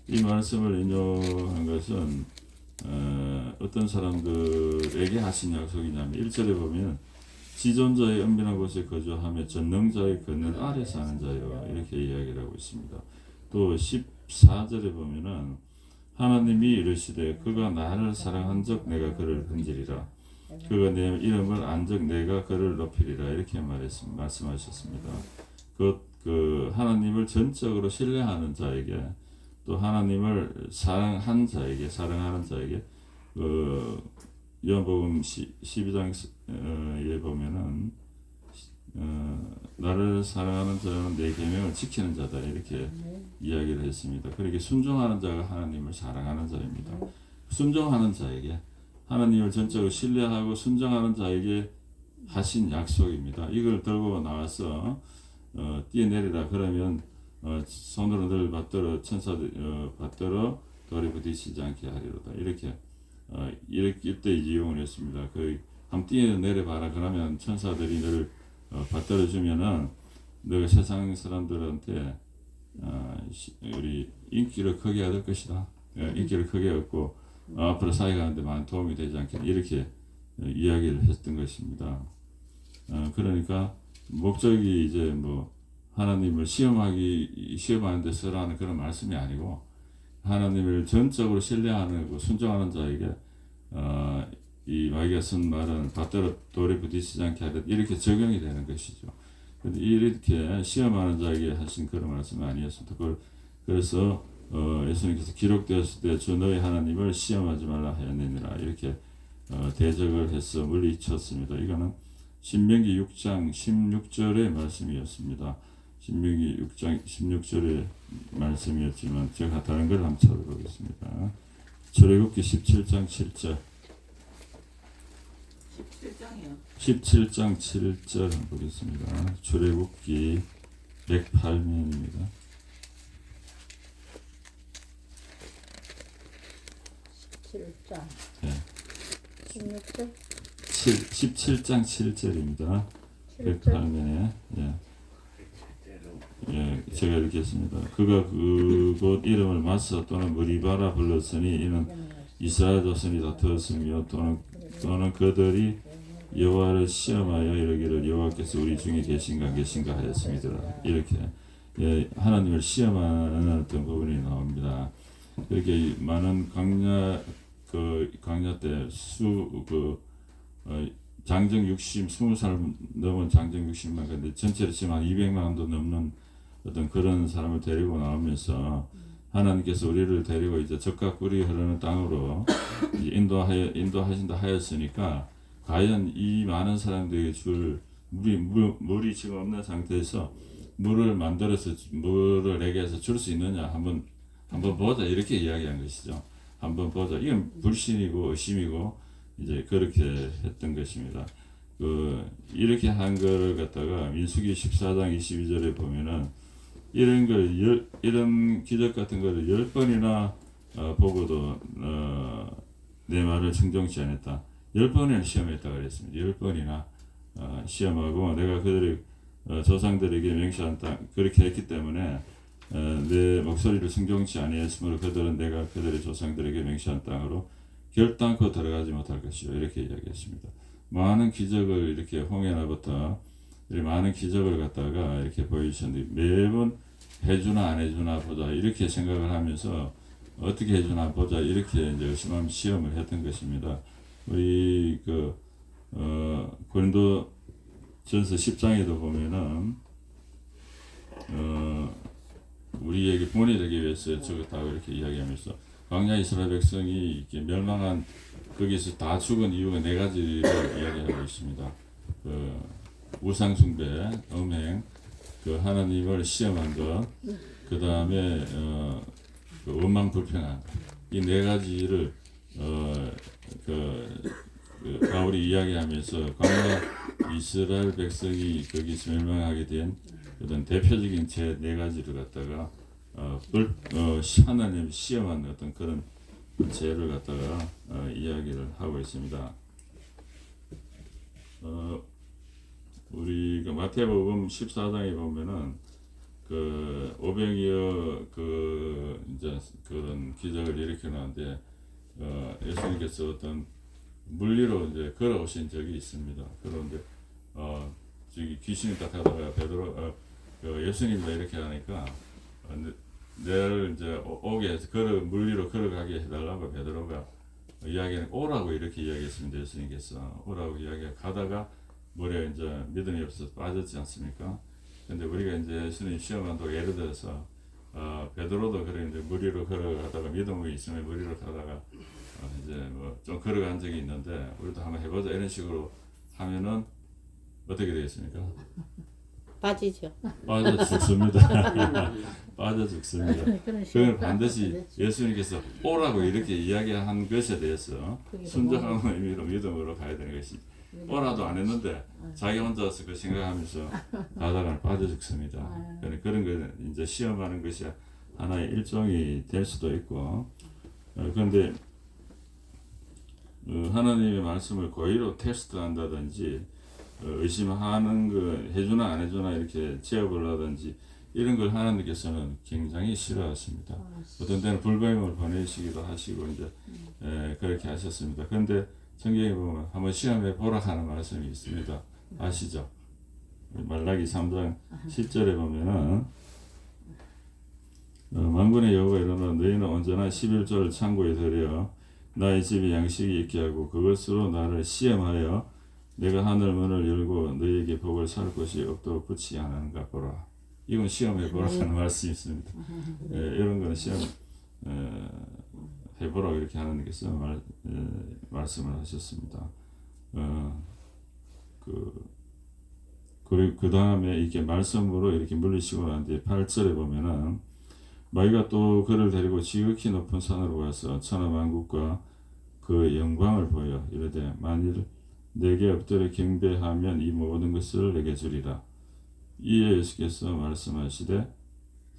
이 말씀을 인용한 것은 어떤 사람들에게 하신 약속이냐면, 1절에 보면 지존자의 은밀한 곳에 거주하며 전능자의 그늘 아래 사는 자요, 이렇게 이야기를 하고 있습니다. 또 14절에 보면은 하나님이 이르시되 그가 나를 사랑한 적 내가 그를 건지리라, 그가 내 이름을 안 적 내가 그를 높이리라, 이렇게 말씀하셨습니다. 그 하나님을 전적으로 신뢰하는 자에게, 또 하나님을 사랑하는 자에게 요한복음 12장에 보면은 나를 사랑하는 자는 내 계명을 지키는 자다, 이렇게 이야기를 했습니다. 그렇게 순종하는 자가 하나님을 사랑하는 자입니다. 순종하는 자에게, 하나님을 전적으로 신뢰하고 순종하는 자에게 하신 약속입니다. 이걸 들고 나와서 뛰어내리라 그러면 손으로 늘 받들어 천사들 받들어 돌에 부딪히지 않게 하리로다, 이렇게 이때 이용을 했습니다. 한번 뛰어내려 봐라 그러면 천사들이 너를 받들어 주면은 너가 세상 사람들한테 우리 인기를 크게 얻을 것이다. 인기를 크게 얻고 앞으로 사회가는데 많은 도움이 되지 않겠다, 이렇게 이야기를 했던 것입니다. 그러니까 목적이 이제 뭐 하나님을 시험하는 데 쓰라는 그런 말씀이 아니고, 하나님을 전적으로 신뢰하는 순종하는 자에게 이 마귀가 쓴 말은 받들어 돌에 부딪히지 않게 하듯 이렇게 적용이 되는 것이죠. 그런데 이렇게 시험하는 자에게 하신 그런 말씀은 아니었습니다. 그래서 예수님께서 기록되었을 때 주 너희 하나님을 시험하지 말라 하였느니라, 이렇게 대적을 해서 물리쳤습니다. 이거는 신명기 6장 16절의 말씀이었습니다. 신명기 6장 16절의 말씀이었지만 제가 다른 걸 한번 찾아보겠습니다. 출애굽기 17장 7절. 17장 7절 한번 보겠습니다. 출애굽기 108면입니다. 7장 네. 16절 17장 7절입니다. 108면에 제가 이렇게 했습니다. 그가 그곳 이름을 마사 또는 머리바라 불렀으니 이는 이스라엘 자손이 다 들었으며 또는 그들이 여호와를 시험하여 이르기를 여호와께서 우리 중에 계신가 하였습니다. 이렇게 하나님을 시험하는 어떤 부분이 나옵니다. 이렇게 많은 강야 때 장정 20살 넘은 장정 60만 근데 전체로 치면 한 200만도 넘는 어떤 그런 사람을 데리고 나오면서 하나님께서 우리를 데리고 이제 적과 꿀이 흐르는 땅으로 인도하신다 하였으니까 과연 이 많은 사람들에게 줄 물이 지금 없는 상태에서 물을 만들어서 물을 내게 해서 줄 수 있느냐 한번 보자 이렇게 이야기한 것이죠. 한번 보자. 이건 불신이고 의심이고 이제 그렇게 했던 것입니다. 이렇게 한 거를 갖다가 민수기 14장 22절에 보면은 이런 기적 같은 거를 10번이나 보고도 내 말을 청정치 않았다. 10번이나 시험했다 그랬습니다. 10번이나 시험하고 내가 그들의 조상들에게 맹세한 땅 그렇게 했기 때문에 내 목소리를 순종치 아니했으므로 그들은 내가 그들의 조상들에게 맹세한 땅으로 결단코 들어가지 못할 것이요 이렇게 이야기했습니다. 많은 기적을 이렇게 홍해나부터 이렇게 많은 기적을 갖다가 이렇게 보여주셨는데 매번 해주나 안 해주나 보자 이렇게 생각을 하면서 어떻게 해주나 보자 이렇게 이제 열심히 시험을 했던 것입니다. 우리 고린도전서 10장에도 보면은 우리에게 본이 되기 위해서 저것다고 이렇게 이야기하면서 광야 이스라엘 백성이 이렇게 멸망한 거기서 다 죽은 이유가 4가지를 이야기하고 있습니다. 우상 숭배, 음행, 하나님을 시험한 것, 그 다음에 원망 불평한 이 4가지를 바울이 이야기하면서 광야 이스라엘 백성이 거기서 멸망하게 된 어떤 대표적인 제 4가지를 갖다가 하나님 시험한 어떤 그런 죄를 갖다가 이야기를 하고 있습니다. 우리 마태복음 14장에 보면은 오병이어 이제 그런 기적을 일으켜놨는데 예수님께서 어떤 물리로 이제 걸어오신 적이 있습니다. 그런데 저기 귀신이 딱 하다가 베드로 예수님이 이렇게 하니까 내를 이제 오게 해서 물리로 걸어가게 해달라고 베드로가 이야기는 오라고 이렇게 이야기했습니다. 예수님께서 오라고 이야기하다가 물에 이제 믿음이 없어서 빠졌지 않습니까? 근데 우리가 이제 예수님 시험한다고 예를 들어서 베드로도 그래 이제 물리로 걸어가다가 믿음이 있으면 물리로 가다가 이제 뭐 좀 걸어간 적이 있는데 우리도 한번 해보자 이런 식으로 하면은 어떻게 되겠습니까? 빠지죠. 빠져 죽습니다. 빠져 죽습니다. 그건 반드시 예수님께서 오라고 이렇게 이야기한 것에 대해서 순종하는 의미로 믿음으로 가야 되는 것이 오라도 안 했는데 자기 혼자서 그 생각하면서 가다가 빠져 죽습니다. 그런 거 이제 시험하는 것이 하나의 일종이 될 수도 있고 그런데 하나님의 말씀을 고의로 테스트한다든지 의심하는 거 해주나 안 해주나 이렇게 제압을 하든지 이런 걸 하나님께서는 굉장히 싫어하십니다. 어떤 때는 불뱀을 보내시기도 하시고 이제 그렇게 하셨습니다. 그런데 성경에 보면 한번 시험해 보라 하는 말씀이 있습니다. 아시죠? 말라기 3장 10절에 보면은 만군의 여호와가 이르노라 너희는 언제나 11조를 창고에 들여 나의 집에 양식이 있게 하고 그것으로 나를 시험하여 내가 하늘 문을 열고 너희에게 복을 살 것이 없도록 붙이지 않았는가 보라. 이건 시험해 보라는 말씀이 있습니다. 이런 거는 시험 해보라고 이렇게 하나님께서 말씀을 하셨습니다. 그리고 그 다음에 이렇게 말씀으로 이렇게 물리시고 난 뒤에 8절에 보면은 마귀가 또 그를 데리고 지극히 높은 산으로 가서 천하만국과 그 영광을 보여 이르되 만일 내게 엎드려 경배하면 이 모든 것을 내게 주리라. 이에 예수께서 말씀하시되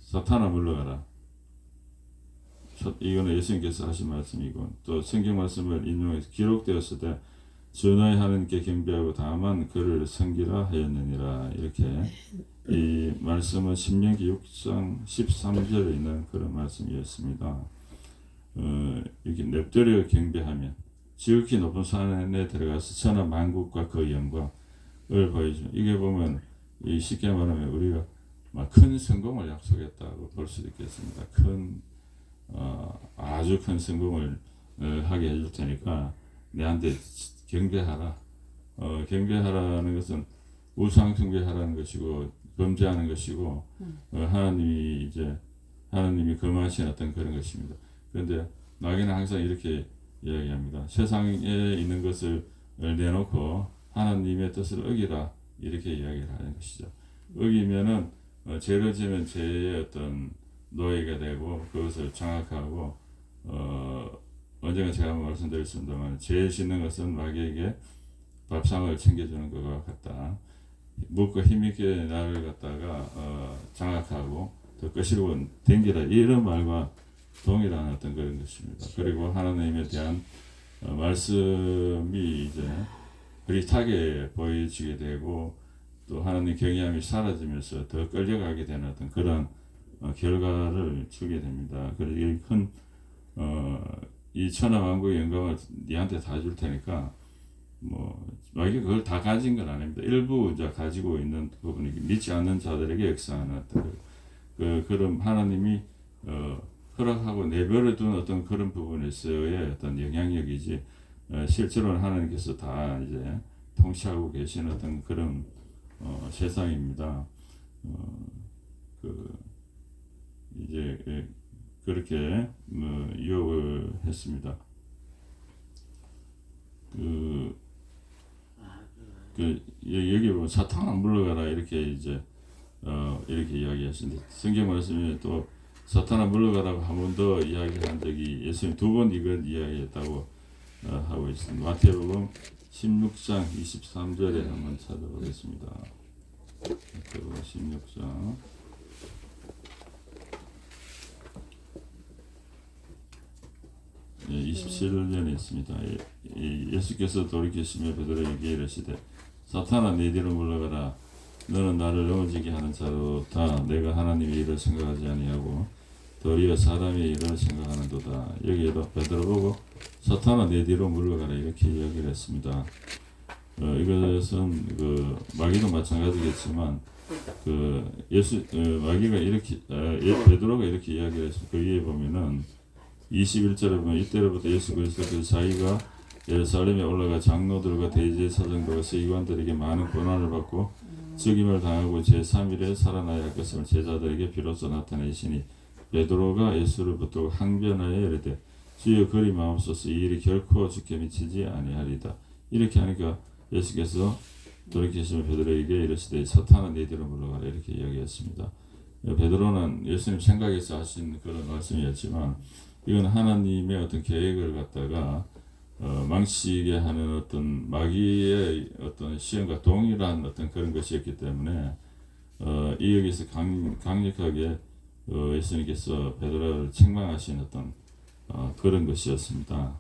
사탄아 물러가라. 이거는 예수님께서 하신 말씀이고 또 성경 말씀을 인용해서 기록되었을 때 주 너희 하나님께 경배하고 다만 그를 섬기라 하였느니라. 이렇게 이 말씀은 신명기 6장 13절에 있는 그런 말씀이었습니다. 이렇게 냅두려 경배하면 지극히 높은 산에 들어가서 천하 만국과 그 영광을 보여주는, 이게 보면 이 쉽게 말하면 우리가 큰 성공을 약속했다고 볼 수도 있겠습니다. 아주 큰 성공을 하게 해줄 테니까 내한테 경배하라. 경배하라는 것은 우상 숭배하라는 것이고 범죄하는 것이고 하나님이 금하신 어떤 그런 것입니다. 그런데 마귀는 항상 이렇게 이야기합니다. 세상에 있는 것을 내놓고 하나님의 뜻을 어기라, 이렇게 이야기를 하는 것이죠. 어기면은 죄를 지면 죄의 어떤 노예가 되고 그것을 장악하고 언젠가 제가 한번 말씀드렸습니다만 죄 짓는 것은 마귀에게 밥상을 챙겨주는 것과 같다. 묵고 힘있게 나를 갖다가 장악하고 더 거실고 댕기라, 이런 말과 동일한 어떤 그런 것입니다. 그리고 하나님에 대한 말씀이 이제 흐릿하게 보여지게 되고 또 하나님 경외함이 사라지면서 더 끌려가게 되는 어떤 그런 결과를 주게 됩니다. 그래서 이 천하 만국의 영광을 니한테 다 줄 테니까 마귀가 그걸 다 가진 건 아닙니다. 일부 이제 가지고 있는 부분이 믿지 않는 자들에게 역사하는 어떤 그런 하나님이 허락하고 내버려 둔 어떤 그런 부분에서의 어떤 영향력이지 실제로는 하나님께서 다 이제 통치하고 계시는 어떤 그런 세상입니다. 이제 그렇게 유혹을 했습니다. 여기 보면 사탄아 물러가라, 이렇게 이제 이렇게 이야기하시는데 성경 말씀에 또 사탄아 물러가라고 한 번 더 이야기한 적이 예수님 두 번 이걸 이야기했다고 하고 있습니다. 마태복음 16장 23절에 한번 찾아보겠습니다. 마태복음 16장 27년에 있습니다. 예수께서 돌이키시며 베드로에게 이르시되 사탄아 내 뒤로 물러가라. 너는 나를 넘어지게 하는 자로다. 내가 하나님의 일을 생각하지 아니하고 도리어 사람의 일을 생각하는도다. 여기에도 베드로 보고 사탄아 내 뒤로 물러가라, 이렇게 이야기를 했습니다. 이것은 마귀도 마찬가지겠지만 마귀가 이렇게 베드로가 이렇게 이야기를 했습니다. 거기에 보면은 21절에 보면 이때로부터 예수 그리스도께서 자기가 예루살렘에 올라가 장로들과 대제사장들과 서기관들에게 많은 고난을 받고 죽임을 당하고 제3일에 살아나야 할 것을 제자들에게 비로소 나타내시니 베드로가 예수를 붙들고 항변하여 이르되 주여 그리 마옵소서, 이 일이 결코 주께 미치지 아니하리다. 이렇게 하니까 예수께서 돌이키시며 베드로에게 이르시되 사탄아 내 뒤로 물러가라, 이렇게 이야기했습니다. 베드로는 예수님 생각에서 하신 그런 말씀이었지만 이건 하나님의 어떤 계획을 갖다가 망치게 하는 어떤 마귀의 어떤 시험과 동일한 어떤 그런 것이었기 때문에 이 여기서 강력하게 예수님께서 베드로를 책망하신 어떤 그런 것이었습니다.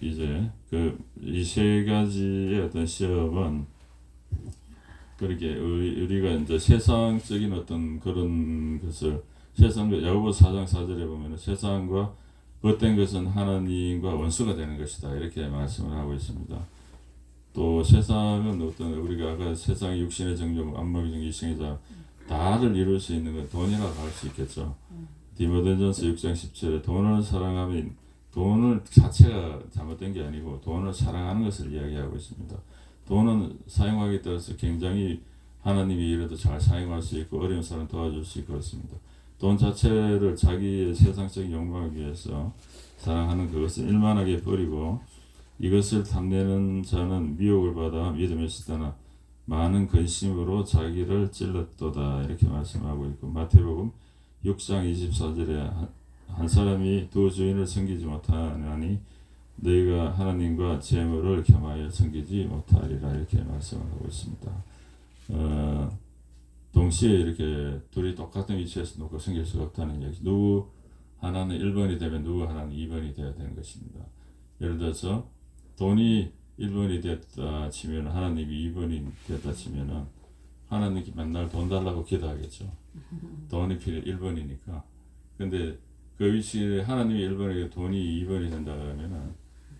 이제 이 세 가지의 어떤 시험은 그렇게 우리가 이제 세상적인 어떤 그런 것을 야고보서 4장 4절에 보면 세상과 벗된 것은 하나님과 원수가 되는 것이다, 이렇게 말씀을 하고 있습니다. 또 세상은 어떤 우리가 아까 세상의 육신의 정욕, 안목의 정욕, 이생의 자 다를 이룰 수 있는 건 돈이라고 할 수 있겠죠. 디모데전서 6장 17절에 돈을 사랑하면 돈을 자체가 잘못된 게 아니고 돈을 사랑하는 것을 이야기하고 있습니다. 돈은 사용하기에 따라서 굉장히 하나님이 이래도 잘 사용할 수 있고 어려운 사람 도와줄 수 있고 그렇습니다. 돈 자체를 자기의 세상적인 욕망을 위해서 사랑하는 그것을 일만하게 버리고 이것을 탐내는 자는 미혹을 받아 믿음에서 떠나 많은 근심으로 자기를 찔렀도다, 이렇게 말씀하고 있고 마태복음 6장 24절에 한 사람이 두 주인을 섬기지 못하나니 너희가 하나님과 재물을 겸하여 섬기지 못하리라 이렇게 말씀을 하고 있습니다. 동시에 이렇게 둘이 똑같은 위치에서 놓고 섬길 수가 없다는 얘기. 누구 하나는 1번이 되면 누구 하나는 2번이 되어야 되는 것입니다. 예를 들어서 돈이 1번이 됐다 치면 하나님이 2번이 됐다 치면은 하나님께 맨날 돈 달라고 기도하겠죠. 돈이 필요 1번이니까. 근데 그 위치에 하나님이 1번이고 돈이 2번이 된다 그러면은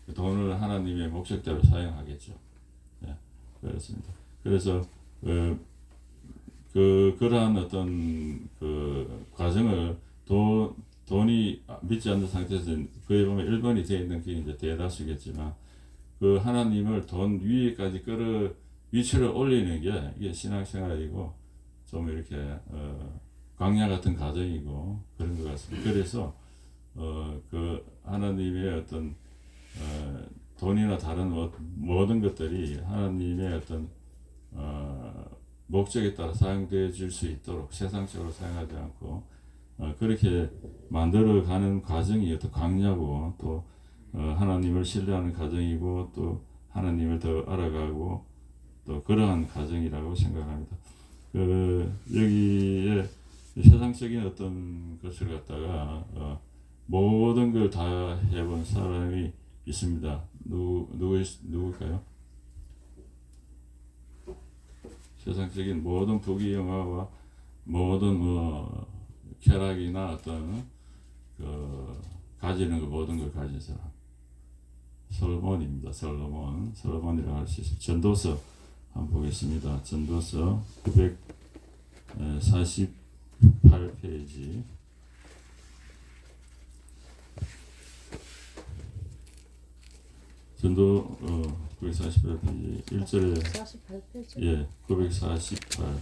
그 돈을 하나님의 목적대로 사용하겠죠. 예, 그렇습니다. 그래서 그러한 어떤 그 과정을 돈이 믿지 않는 상태에서 그에 보면 1번이 되어 있는 게 이제 대다수겠지만 그 하나님을 돈 위에까지 위치를 올리는 게 이게 신앙생활이고 좀 이렇게 광야 같은 과정이고 그런 것 같습니다. 그래서 그 하나님의 어떤 돈이나 다른 모든 것들이 하나님의 어떤 목적에 따라 사용되어 줄 수 있도록 세상적으로 사용하지 않고 그렇게 만들어가는 과정이 어떤 광야고 또 하나님을 신뢰하는 과정이고 또 하나님을 더 알아가고 또 그러한 과정이라고 생각합니다. 여기에 세상적인 어떤 것을 갖다가 모든 걸 다 해본 사람이 있습니다. 누구일까요? 세상적인 모든 부귀영화와 모든 쾌락이나 어떤 가지는 그 모든 걸 가진 사람. 솔로몬입니다. 솔로몬이라고 할 수 있습니다. 전도서 한번 보겠습니다. 전도서 948페이지. 전도 948페이지 1절에 48페이지. 예, 948.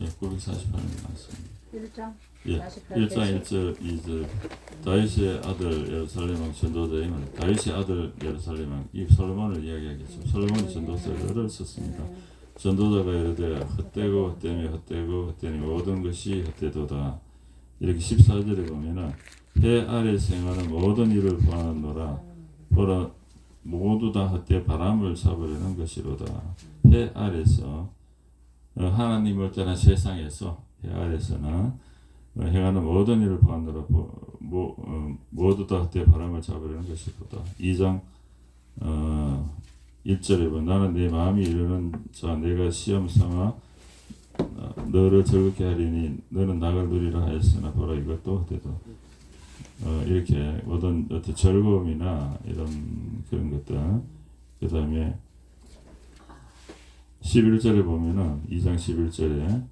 예, 948이 맞습니다. 1장 예, 48 1장 1절 2절 다윗의 아들 예루살렘 왕 전도자임은 다윗의 아들 예루살렘 왕 이 솔로몬을 이야기하겠죠. 솔로몬이 전도서를 썼습니다. 전도자가 이르되 헛되고 헛되며 헛되고 헛되니 모든 것이 헛되도다. 이렇게 14절에 보면은 해 아래 생하는 모든 일을 보았노라 보라 모두 다 헛되어 바람을 잡으려는 것이로다. 해 아래서 하나님을 떠난 세상에서 해 아래서는 행하는 모든 일을 보았노라 모두 다 헛되어 바람을 잡으려는 것이로다. 2장 1절에 보면 나는 내 마음이 이르는 자 내가 시험 삼아 너를 즐겁게 하리니 너는 낙을 누리라 하였으나 보라 이것도 헛되도. 이렇게 어떤 즐거움이나 이런 그런 것들. 그 다음에 11절에 보면은 2장 11절에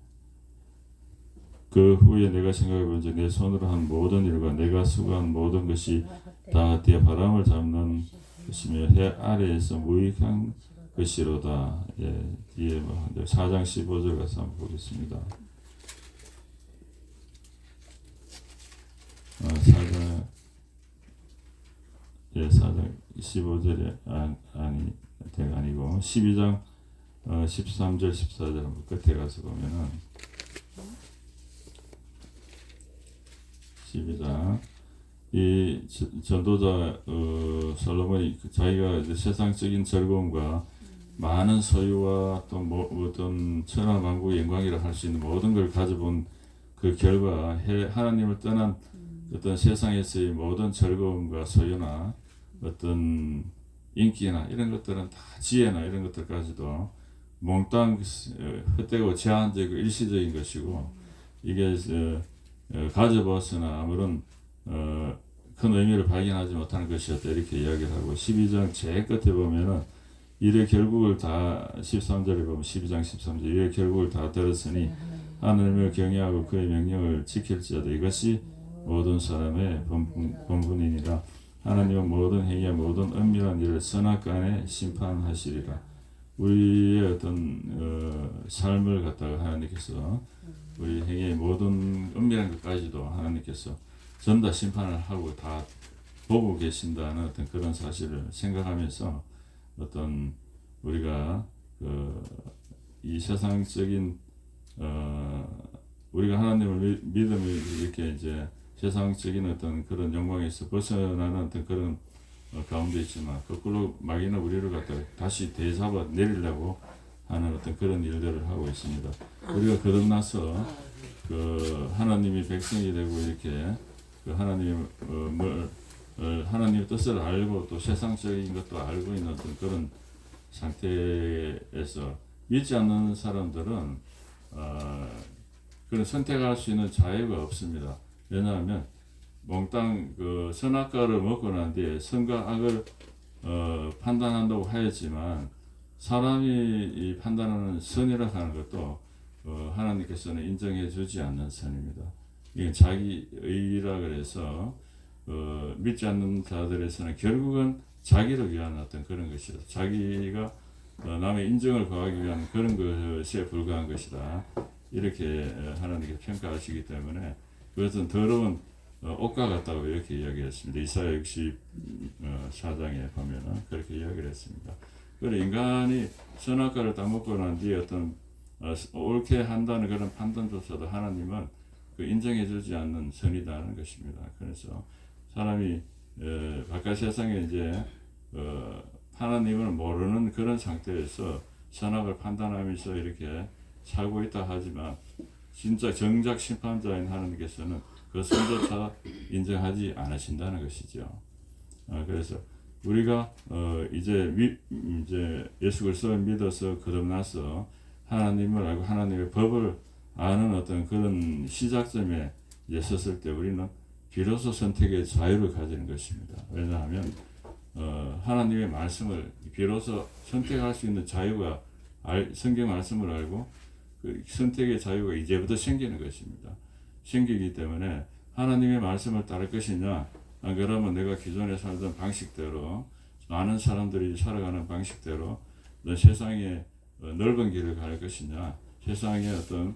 그 후에 내가 생각해 본즉 내 손으로 한 모든 일과 내가 수고한 모든 것이 다 헛되어 바람을 잡는 것이며 해 아래에서 무익한 것이로다. 예, 뒤에 4장 15절 가서 한번 보겠습니다. 4장 15절에 아니고 12장 13절 14절 한번 끝에 가서 보면은 12장 이 전도자 솔로몬이 자기가 이제 세상적인 즐거움과 많은 소유와 또 어떤 천하만국의 영광이라 할 수 있는 모든 걸 가져본 그 결과 하나님을 떠난 어떤 세상에서의 모든 즐거움과 소유나 어떤 인기나 이런 것들은 다 지혜나 이런 것들까지도 몽땅 헛되고 제한적이고 일시적인 것이고 이게 가져보았으나 아무런 큰 의미를 발견하지 못하는 것이었다 이렇게 이야기를 하고 12장 제일 끝에 보면은 이래 결국을 다 13절에 보면 12장 13절 이래 결국을 다 들었으니 하나님을 경외하고 그의 명령을 지킬지어다 이것이 모든 사람의 본분이니라. 하나님은 모든 행위와 모든 은밀한 일을 선악간에 심판하시리라. 우리의 어떤 삶을 갖다가 하나님께서 우리 행위의 모든 은밀한 것까지도 하나님께서 전부 다 심판을 하고 다 보고 계신다는 어떤 그런 사실을 생각하면서 어떤 우리가 이 세상적인 우리가 하나님을 믿음을 이렇게 이제 세상적인 어떤 그런 영광에서 벗어나는 어떤 그런 가운데 있지만 거꾸로 마귀는 우리를 갖다 다시 되잡아 내리려고 하는 어떤 그런 일들을 하고 있습니다. 우리가 거듭나서 하나님이 백성이 되고 이렇게 하나님의 뜻을 알고 또 세상적인 것도 알고 있는 어떤 그런 상태에서 믿지 않는 사람들은 그런 선택할 수 있는 자유가 없습니다. 왜냐하면 몽땅 선악과를 먹고 난 뒤에 선과 악을 판단한다고 하였지만 사람이 이 판단하는 선이라고 하는 것도 하나님께서는 인정해 주지 않는 선입니다. 이게 자기 의라 그래서 믿지 않는 자들에서는 결국은 자기를 위한 어떤 그런 것이다. 자기가 남의 인정을 구하기 위한 그런 것에 불과한 것이다. 이렇게 하나님께 평가하시기 때문에 그것은 더러운 옷과 같다고 이렇게 이야기했습니다. 이사야 64장에 보면은 그렇게 이야기를 했습니다. 그래 인간이 선악과를 다 먹고 난 뒤에 어떤 옳게 한다는 그런 판단조차도 하나님은 인정해주지 않는 선이다는 것입니다. 그래서 사람이 바깥 세상에 이제 하나님을 모르는 그런 상태에서 선악을 판단하면서 이렇게 살고 있다 하지만 진짜 정작 심판자인 하나님께서는 그 선조차 인정하지 않으신다는 것이죠. 그래서 우리가 이제 예수 그리스도를 믿어서 거듭나서 하나님을 알고 하나님의 법을 아는 어떤 그런 시작점에 이제 섰을 때 우리는 비로소 선택의 자유를 가지는 것입니다. 왜냐하면 하나님의 말씀을 비로소 선택할 수 있는 자유가 성경 말씀을 알고 그 선택의 자유가 이제부터 생기는 것입니다. 생기기 때문에 하나님의 말씀을 따를 것이냐 안 그러면 내가 기존에 살던 방식대로 많은 사람들이 살아가는 방식대로 세상의 넓은 길을 갈 것이냐 세상의 어떤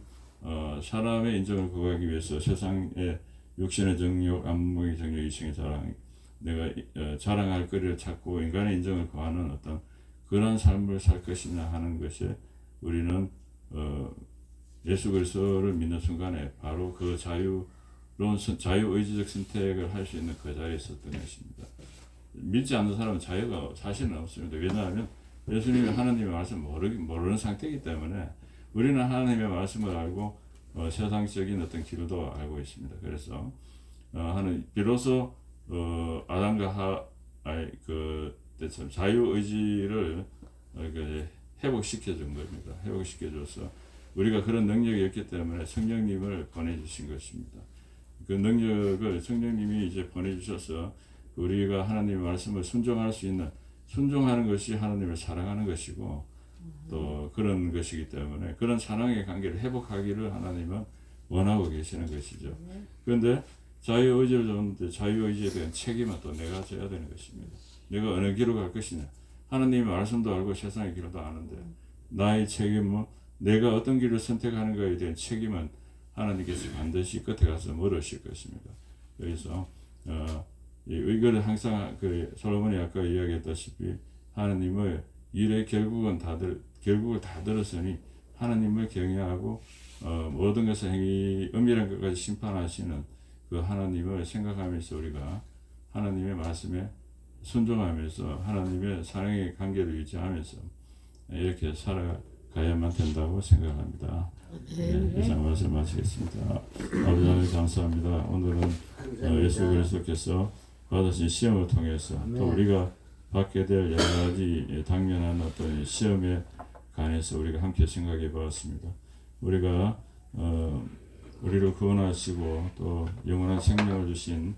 사람의 인정을 구하기 위해서 세상의 육신의 정욕, 안목의 정욕, 이성의 자랑 내가 자랑할 거리를 찾고 인간의 인정을 구하는 어떤 그런 삶을 살 것이냐 하는 것이 우리는 예수 그리스도를 믿는 순간에 바로 그 자유의지적 선택을 할 수 있는 그 자리에 있었던 것입니다. 믿지 않는 사람은 자유가 사실은 없습니다. 왜냐하면 예수님이 하나님의 말씀을 모르는 상태이기 때문에 우리는 하나님의 말씀을 알고 세상적인 어떤 길도 알고 있습니다. 그래서 비로소 아담과 자유의지를 회복시켜 준 겁니다. 회복시켜 줘서 우리가 그런 능력이 없기 때문에 성령님을 보내주신 것입니다. 그 능력을 성령님이 이제 보내주셔서 우리가 하나님의 말씀을 순종할 수 있는 순종하는 것이 하나님을 사랑하는 것이고 또 그런 것이기 때문에 그런 사랑의 관계를 회복하기를 하나님은 원하고 계시는 것이죠. 그런데 자유의지를 줬는데 자유의지에 대한 책임은 또 내가 져야 되는 것입니다. 내가 어느 길로 갈 것이냐. 하나님의 말씀도 알고 세상의 길도 아는데 나의 책임은 내가 어떤 길을 선택하는가에 대한 책임은 하나님께서 반드시 끝에 가서 물으실 것입니다. 그래서 이거를 항상 솔로몬이 아까 이야기했다시피 하나님의 일의 결국을 다 들었으니 하나님을 경외하고 모든 것을 은밀한 것까지 심판하시는 그 하나님을 생각하면서 우리가 하나님의 말씀에 순종하면서 하나님의 사랑의 관계를 유지하면서 이렇게 살아가야만 된다고 생각합니다. 네, 이상 말씀 마치겠습니다. 아버지 하나님 감사합니다. 오늘은 예수 그리스도께서 받으신 시험을 통해서 또 우리가 받게 될 여러 가지 당면한 어떤 시험에 관해서 우리가 함께 생각해 보았습니다. 우리가 우리를 구원하시고 또 영원한 생명을 주신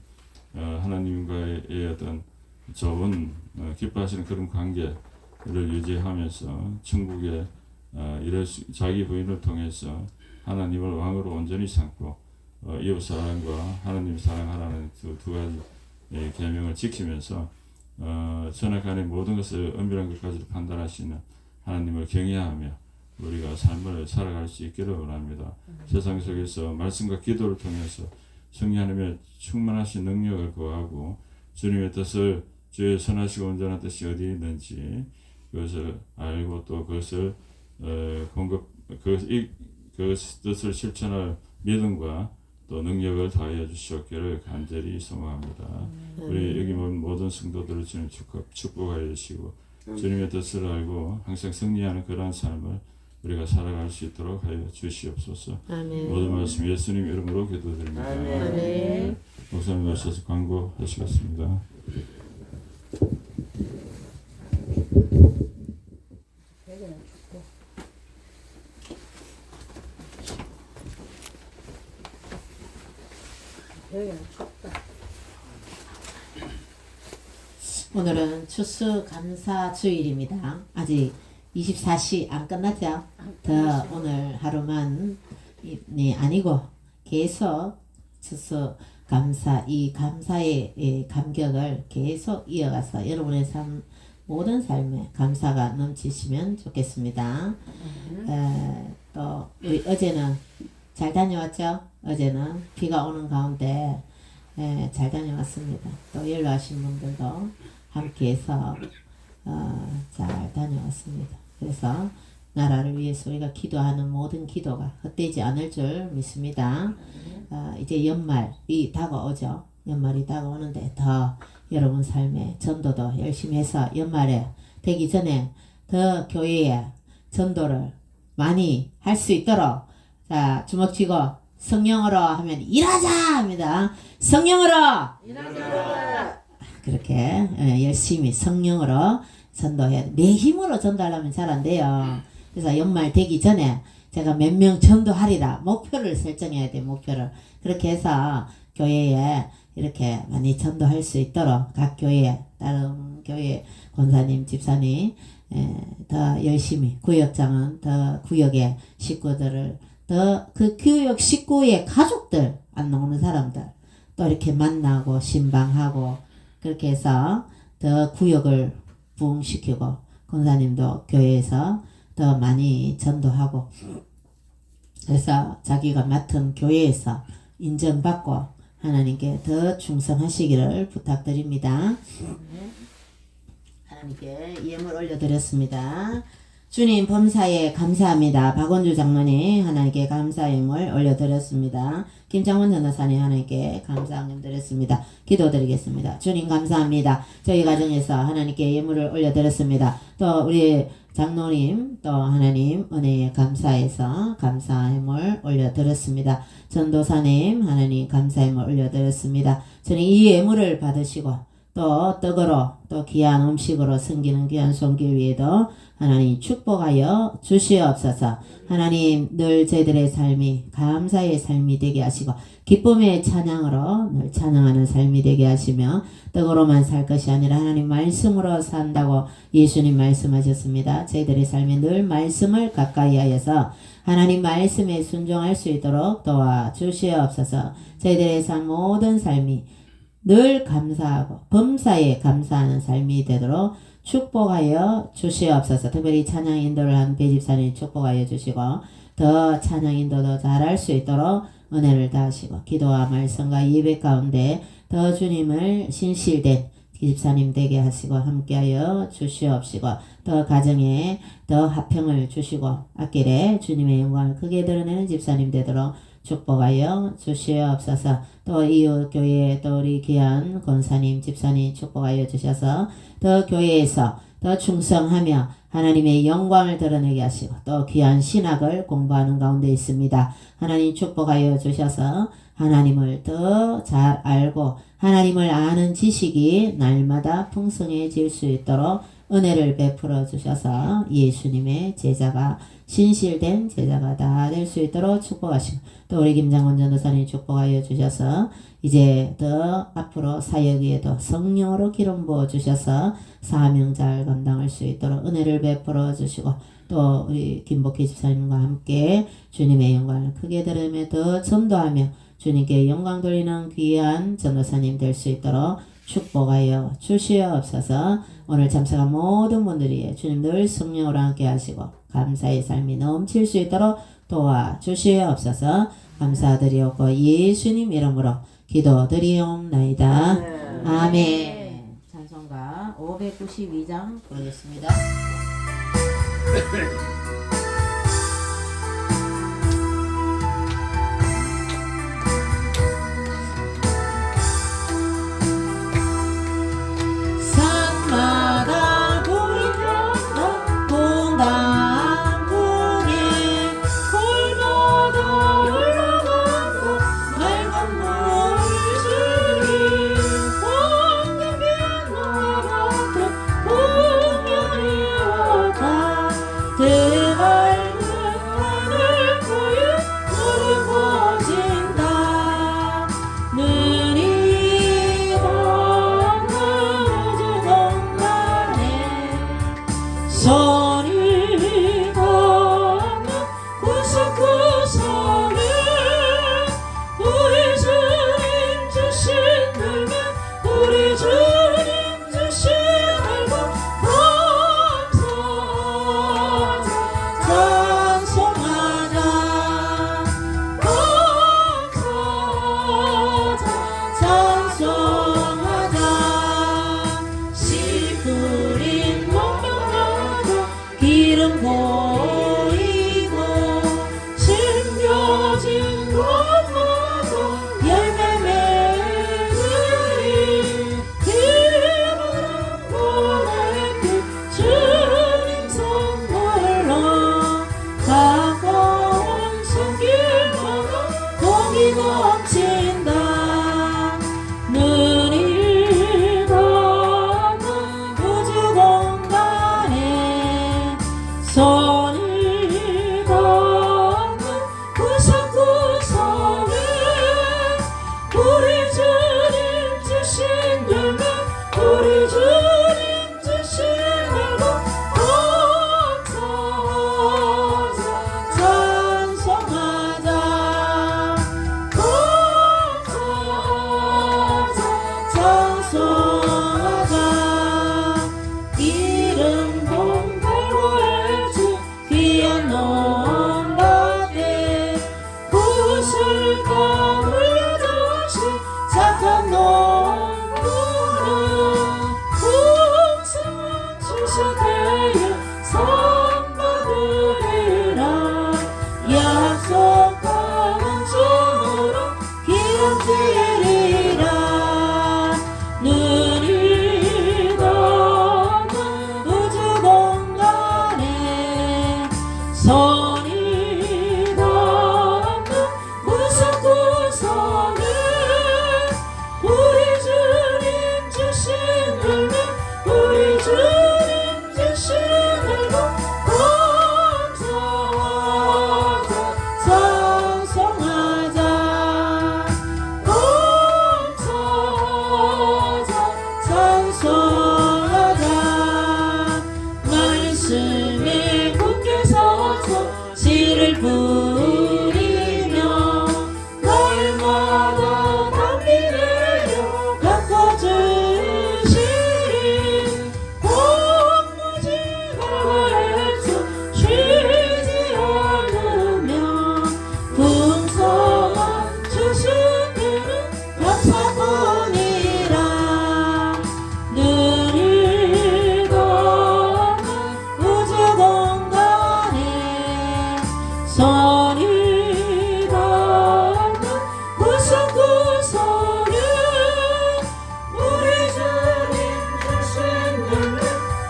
하나님과의 어떤 좋은 기뻐하시는 그런 관계를 유지하면서 천국에 자기 부인을 통해서 하나님을 왕으로 온전히 삼고 이웃 사랑과 하나님 사랑하라는 두 가지 계명을 지키면서 선악간의 모든 것을 은밀한 것까지 판단하시는 하나님을 경외하며 우리가 삶을 살아갈 수 있기를 원합니다. 세상 속에서 말씀과 기도를 통해서 성령 하나님의 충만하신 능력을 구하고 주님의 뜻을 주의 선하시고 온전한 뜻이 어디 있는지 그것을 알고 또 그것을 그 뜻을 실천할 믿음과 또 능력을 다하여 주시옵기를 간절히 소망합니다. 우리 여기 모든 성도들을 주님 축복하여 주시고 주님의 뜻을 알고 항상 승리하는 그러한 삶을 우리가 살아갈 수 있도록 하여 주시옵소서. 아멘. 모든 말씀 예수님 이름으로 기도드립니다. 아멘. 목사님 오셔서 광고하시겠습니다. 오늘은 추수감사 주일입니다. 아직 24시 안 끝났죠? 더 오늘 하루만 아니고 계속 추수감사 이 감사의 감격을 계속 이어가서 여러분의 모든 삶에 감사가 넘치시면 좋겠습니다. 또 우리 어제는 잘 다녀왔죠? 어제는 비가 오는 가운데 잘 다녀왔습니다. 또 연락하신 분들도 함께해서 잘 다녀왔습니다. 그래서 나라를 위해서 우리가 기도하는 모든 기도가 헛되지 않을 줄 믿습니다. 이제 연말이 다가오죠. 연말이 다가오는데 더 여러분 삶에 전도도 열심히 해서 연말에 되기 전에 더 교회에 전도를 많이 할 수 있도록 자 주먹 쥐고 성령으로 하면 일하자 합니다. 성령으로 일하자. 그렇게 열심히 성령으로 전도해야 돼. 내 힘으로 전도하려면 잘 안 돼요. 그래서 연말 되기 전에 제가 몇 명 전도하리라 목표를 설정해야 돼. 목표를 그렇게 해서 교회에 이렇게 많이 전도할 수 있도록 각 교회 다른 교회 권사님 집사님 더 열심히 구역장은 더 구역의 식구들을 더 그 교육 식구의 가족들 안 나오는 사람들 또 이렇게 만나고 신방하고 그렇게 해서 더 구역을 부흥시키고 권사님도 교회에서 더 많이 전도하고 그래서 자기가 맡은 교회에서 인정받고 하나님께 더 충성하시기를 부탁드립니다. 하나님께 예물 올려드렸습니다. 주님 범사에 감사합니다. 박원주 장로님 하나님께 감사 예물 올려드렸습니다. 김장원 전도사님 하나님께 감사 응임 드렸습니다. 기도드리겠습니다. 주님 감사합니다. 저희 가정에서 하나님께 예물을 올려드렸습니다. 또 우리 장로님 또 하나님 은혜에 감사해서 감사 예물 올려드렸습니다. 전도사님 하나님 감사 예물 올려드렸습니다. 주님 이 예물을 받으시고 또 떡으로 또 귀한 음식으로 섬기는 귀한 손길 위에도 하나님 축복하여 주시옵소서. 하나님 늘 저희들의 삶이 감사의 삶이 되게 하시고 기쁨의 찬양으로 늘 찬양하는 삶이 되게 하시며 떡으로만 살 것이 아니라 하나님 말씀으로 산다고 예수님 말씀하셨습니다. 저희들의 삶에 늘 말씀을 가까이 하여서 하나님 말씀에 순종할 수 있도록 도와주시옵소서. 저희들의 삶 모든 삶이 늘 감사하고 범사에 감사하는 삶이 되도록 축복하여 주시옵소서. 특별히 찬양 인도를 한 배집사님 축복하여 주시고 더 찬양 인도도 잘할 수 있도록 은혜를 다하시고 기도와 말씀과 예배 가운데 더 주님을 신실된 집사님 되게 하시고 함께하여 주시옵시고 또 가정에 더 화평을 주시고 앞길에 주님의 영광을 크게 드러내는 집사님 되도록 축복하여 주시옵소서. 또 이웃 교회 또 우리 귀한 권사님 집사님 축복하여 주셔서 더 교회에서 더 충성하며 하나님의 영광을 드러내게 하시고 또 귀한 신학을 공부하는 가운데 있습니다. 하나님 축복하여 주셔서 하나님을 더 잘 알고 하나님을 아는 지식이 날마다 풍성해질 수 있도록 은혜를 베풀어 주셔서 예수님의 제자가 신실된 제자가 다 될 수 있도록 축복하시고 또 우리 김장원 전도사님 축복하여 주셔서 이제 더 앞으로 사역에도 성령으로 기름 부어 주셔서 사명 잘 감당할 수 있도록 은혜를 베풀어 주시고 또 우리 김복희 집사님과 함께 주님의 영광을 크게 드리며 더 전도하며 주님께 영광 돌리는 귀한 전도사님 될 수 있도록 축복하여 주시옵소서. 오늘 참석한 모든 분들이 주님 늘 성령으로 함께 하시고 감사의 삶이 넘칠 수 있도록 도와주시옵소서. 감사드리옵고 예수님 이름으로 기도드리옵나이다. 아멘. 찬송가 592장 부르겠습니다. 산마다 보이는 동단풍에 골마다 흘러가는 맑은 물줄이 황금빛 노랗던 풍년이 왔다 드넓은 하늘 보여 물을 퍼진다 눈이 손이 닿는 구석구석에 우리 주님 주신 날만 우리 주님 주신 날만 감사하자 찬송하자 감사하자 찬송하자 씨 뿌린 기름 보이고 심겨진 곳마다 열매 맺으리 기름 보내는 주님 선물로 가까운 손길마다 복이 넘친다 눈이 닿는 우주 공간에 손이 닿는 구석구석에 우리 주님 주신 열매 우리 주님 주신 열매 감사하자 찬송하자 감사하자 찬송하자 이름 동달고의 주 귀한 논밭에 구슬가 물려주신 착한 농부는 풍성한 추수되어 선 받으리라 약속하는 주로 기름지리라 눈이 닿는 우주 공간에 손이 닿는 구석구석에 우리 주님 주신 열매 우리 주님 주신 열매 감사하자 찬송하자 감사하자 찬송하자 말씀에 굳게 서서 씨를 뿌리며 날마다 담비 내려 가꿔주시리 꽃무지가 해서 쉬지 않으며 풍성한 주수들은 감사뿐이라 눈이 닿는 우주 공간에 손이 닿는 구석구석에 우리 주님 주신 열매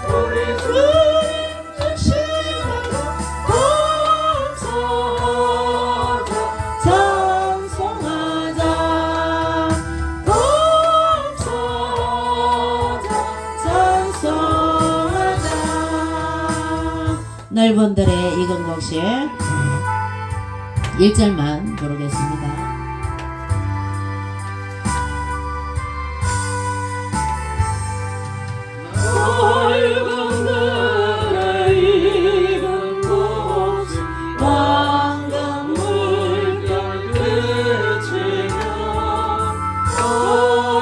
우리 주님 주신 열매 감사하자 찬송하자 감사하자 찬송하자 넓은들의 익은 곡실 1절만 부르겠습니다. 넓은들의 익은 곡실 황금 물결 그치며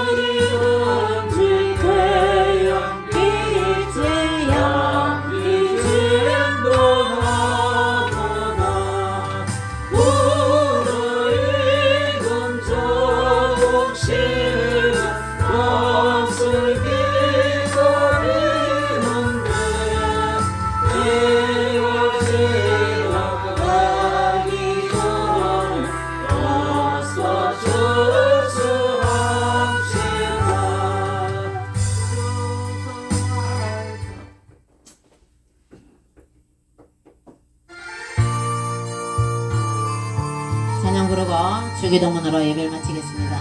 어디든지 태양빛에 양빛이 인도하도다 우리 익은 곡실은 부르고 주기도문으로 예배를 마치겠습니다.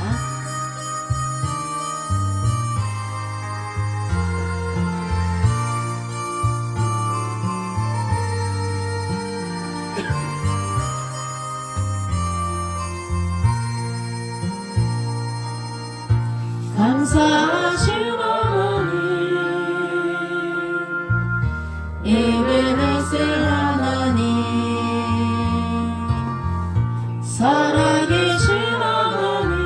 감사하신 하나님, 에베네셀 하나님, 살아계신 하나님,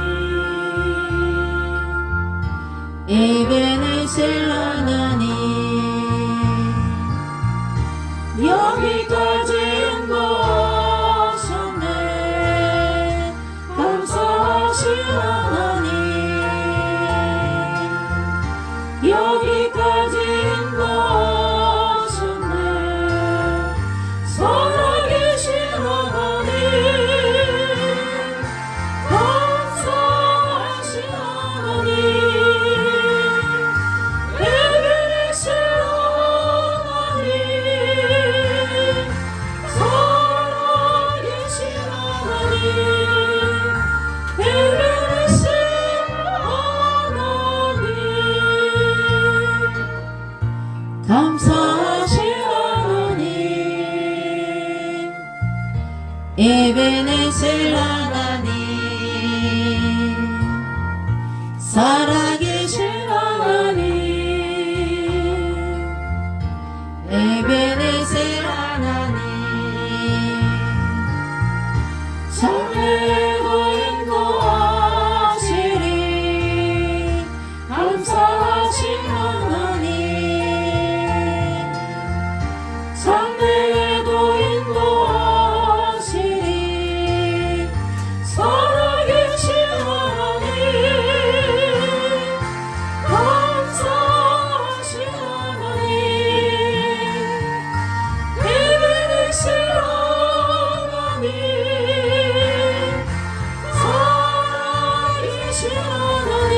에베네셀 하나님, 여기까지 인도하셨네. 감사하신 하나님, 여기까지 인도하셨네. 살아계신 하나님, 감사하신 하나님, 에베네셀 하나님, 살아계신 하나님, 에베네셀 하나님, 감사하신 하나님, 에베네셀 하나님, 살아계신 하나님, 에베네셀 하나님, 장래도 인도하시리. 감사하신 하나님, 장래도 인도하시리. 살아계신 하나님, 감사하신 하나님, 에베네셀 하나님, 살아계신 하나님,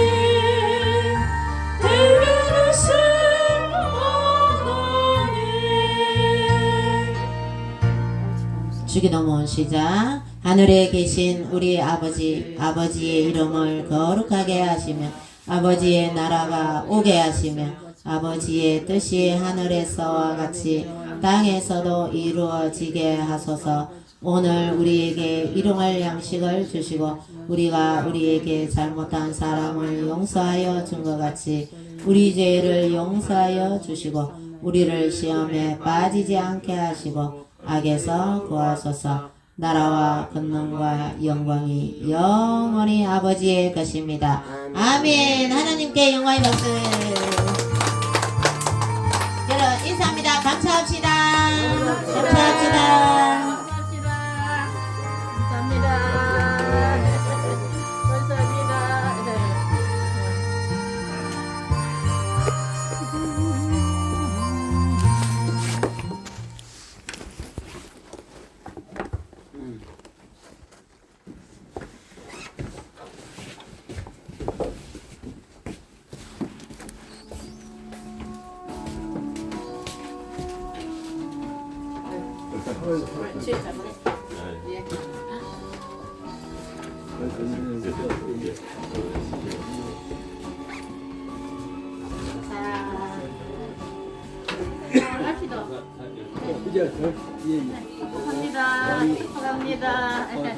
에베네셀 하나님. 주기도문 시작. 하늘에 계신 우리 아버지, 아버지의 이름을 거룩하게 하시며 아버지의 나라가 오게 하시며 아버지의 뜻이 하늘에서와 같이 땅에서도 이루어지게 하소서. 오늘 우리에게 일용할 양식을 주시고 우리가 우리에게 잘못한 사람을 용서하여 준 것 같이 우리 죄를 용서하여 주시고 우리를 시험에 빠지지 않게 하시고 악에서 구하소서. 나라와 권능과 영광이 영원히 아버지의 것입니다. 아멘. 하나님께 영광의 박수. 여러분 인사합니다. 감사합시다. 감사합시다. 감사합니다. 감사합니다. 감사합니다. 감사합니다. 감사합니다.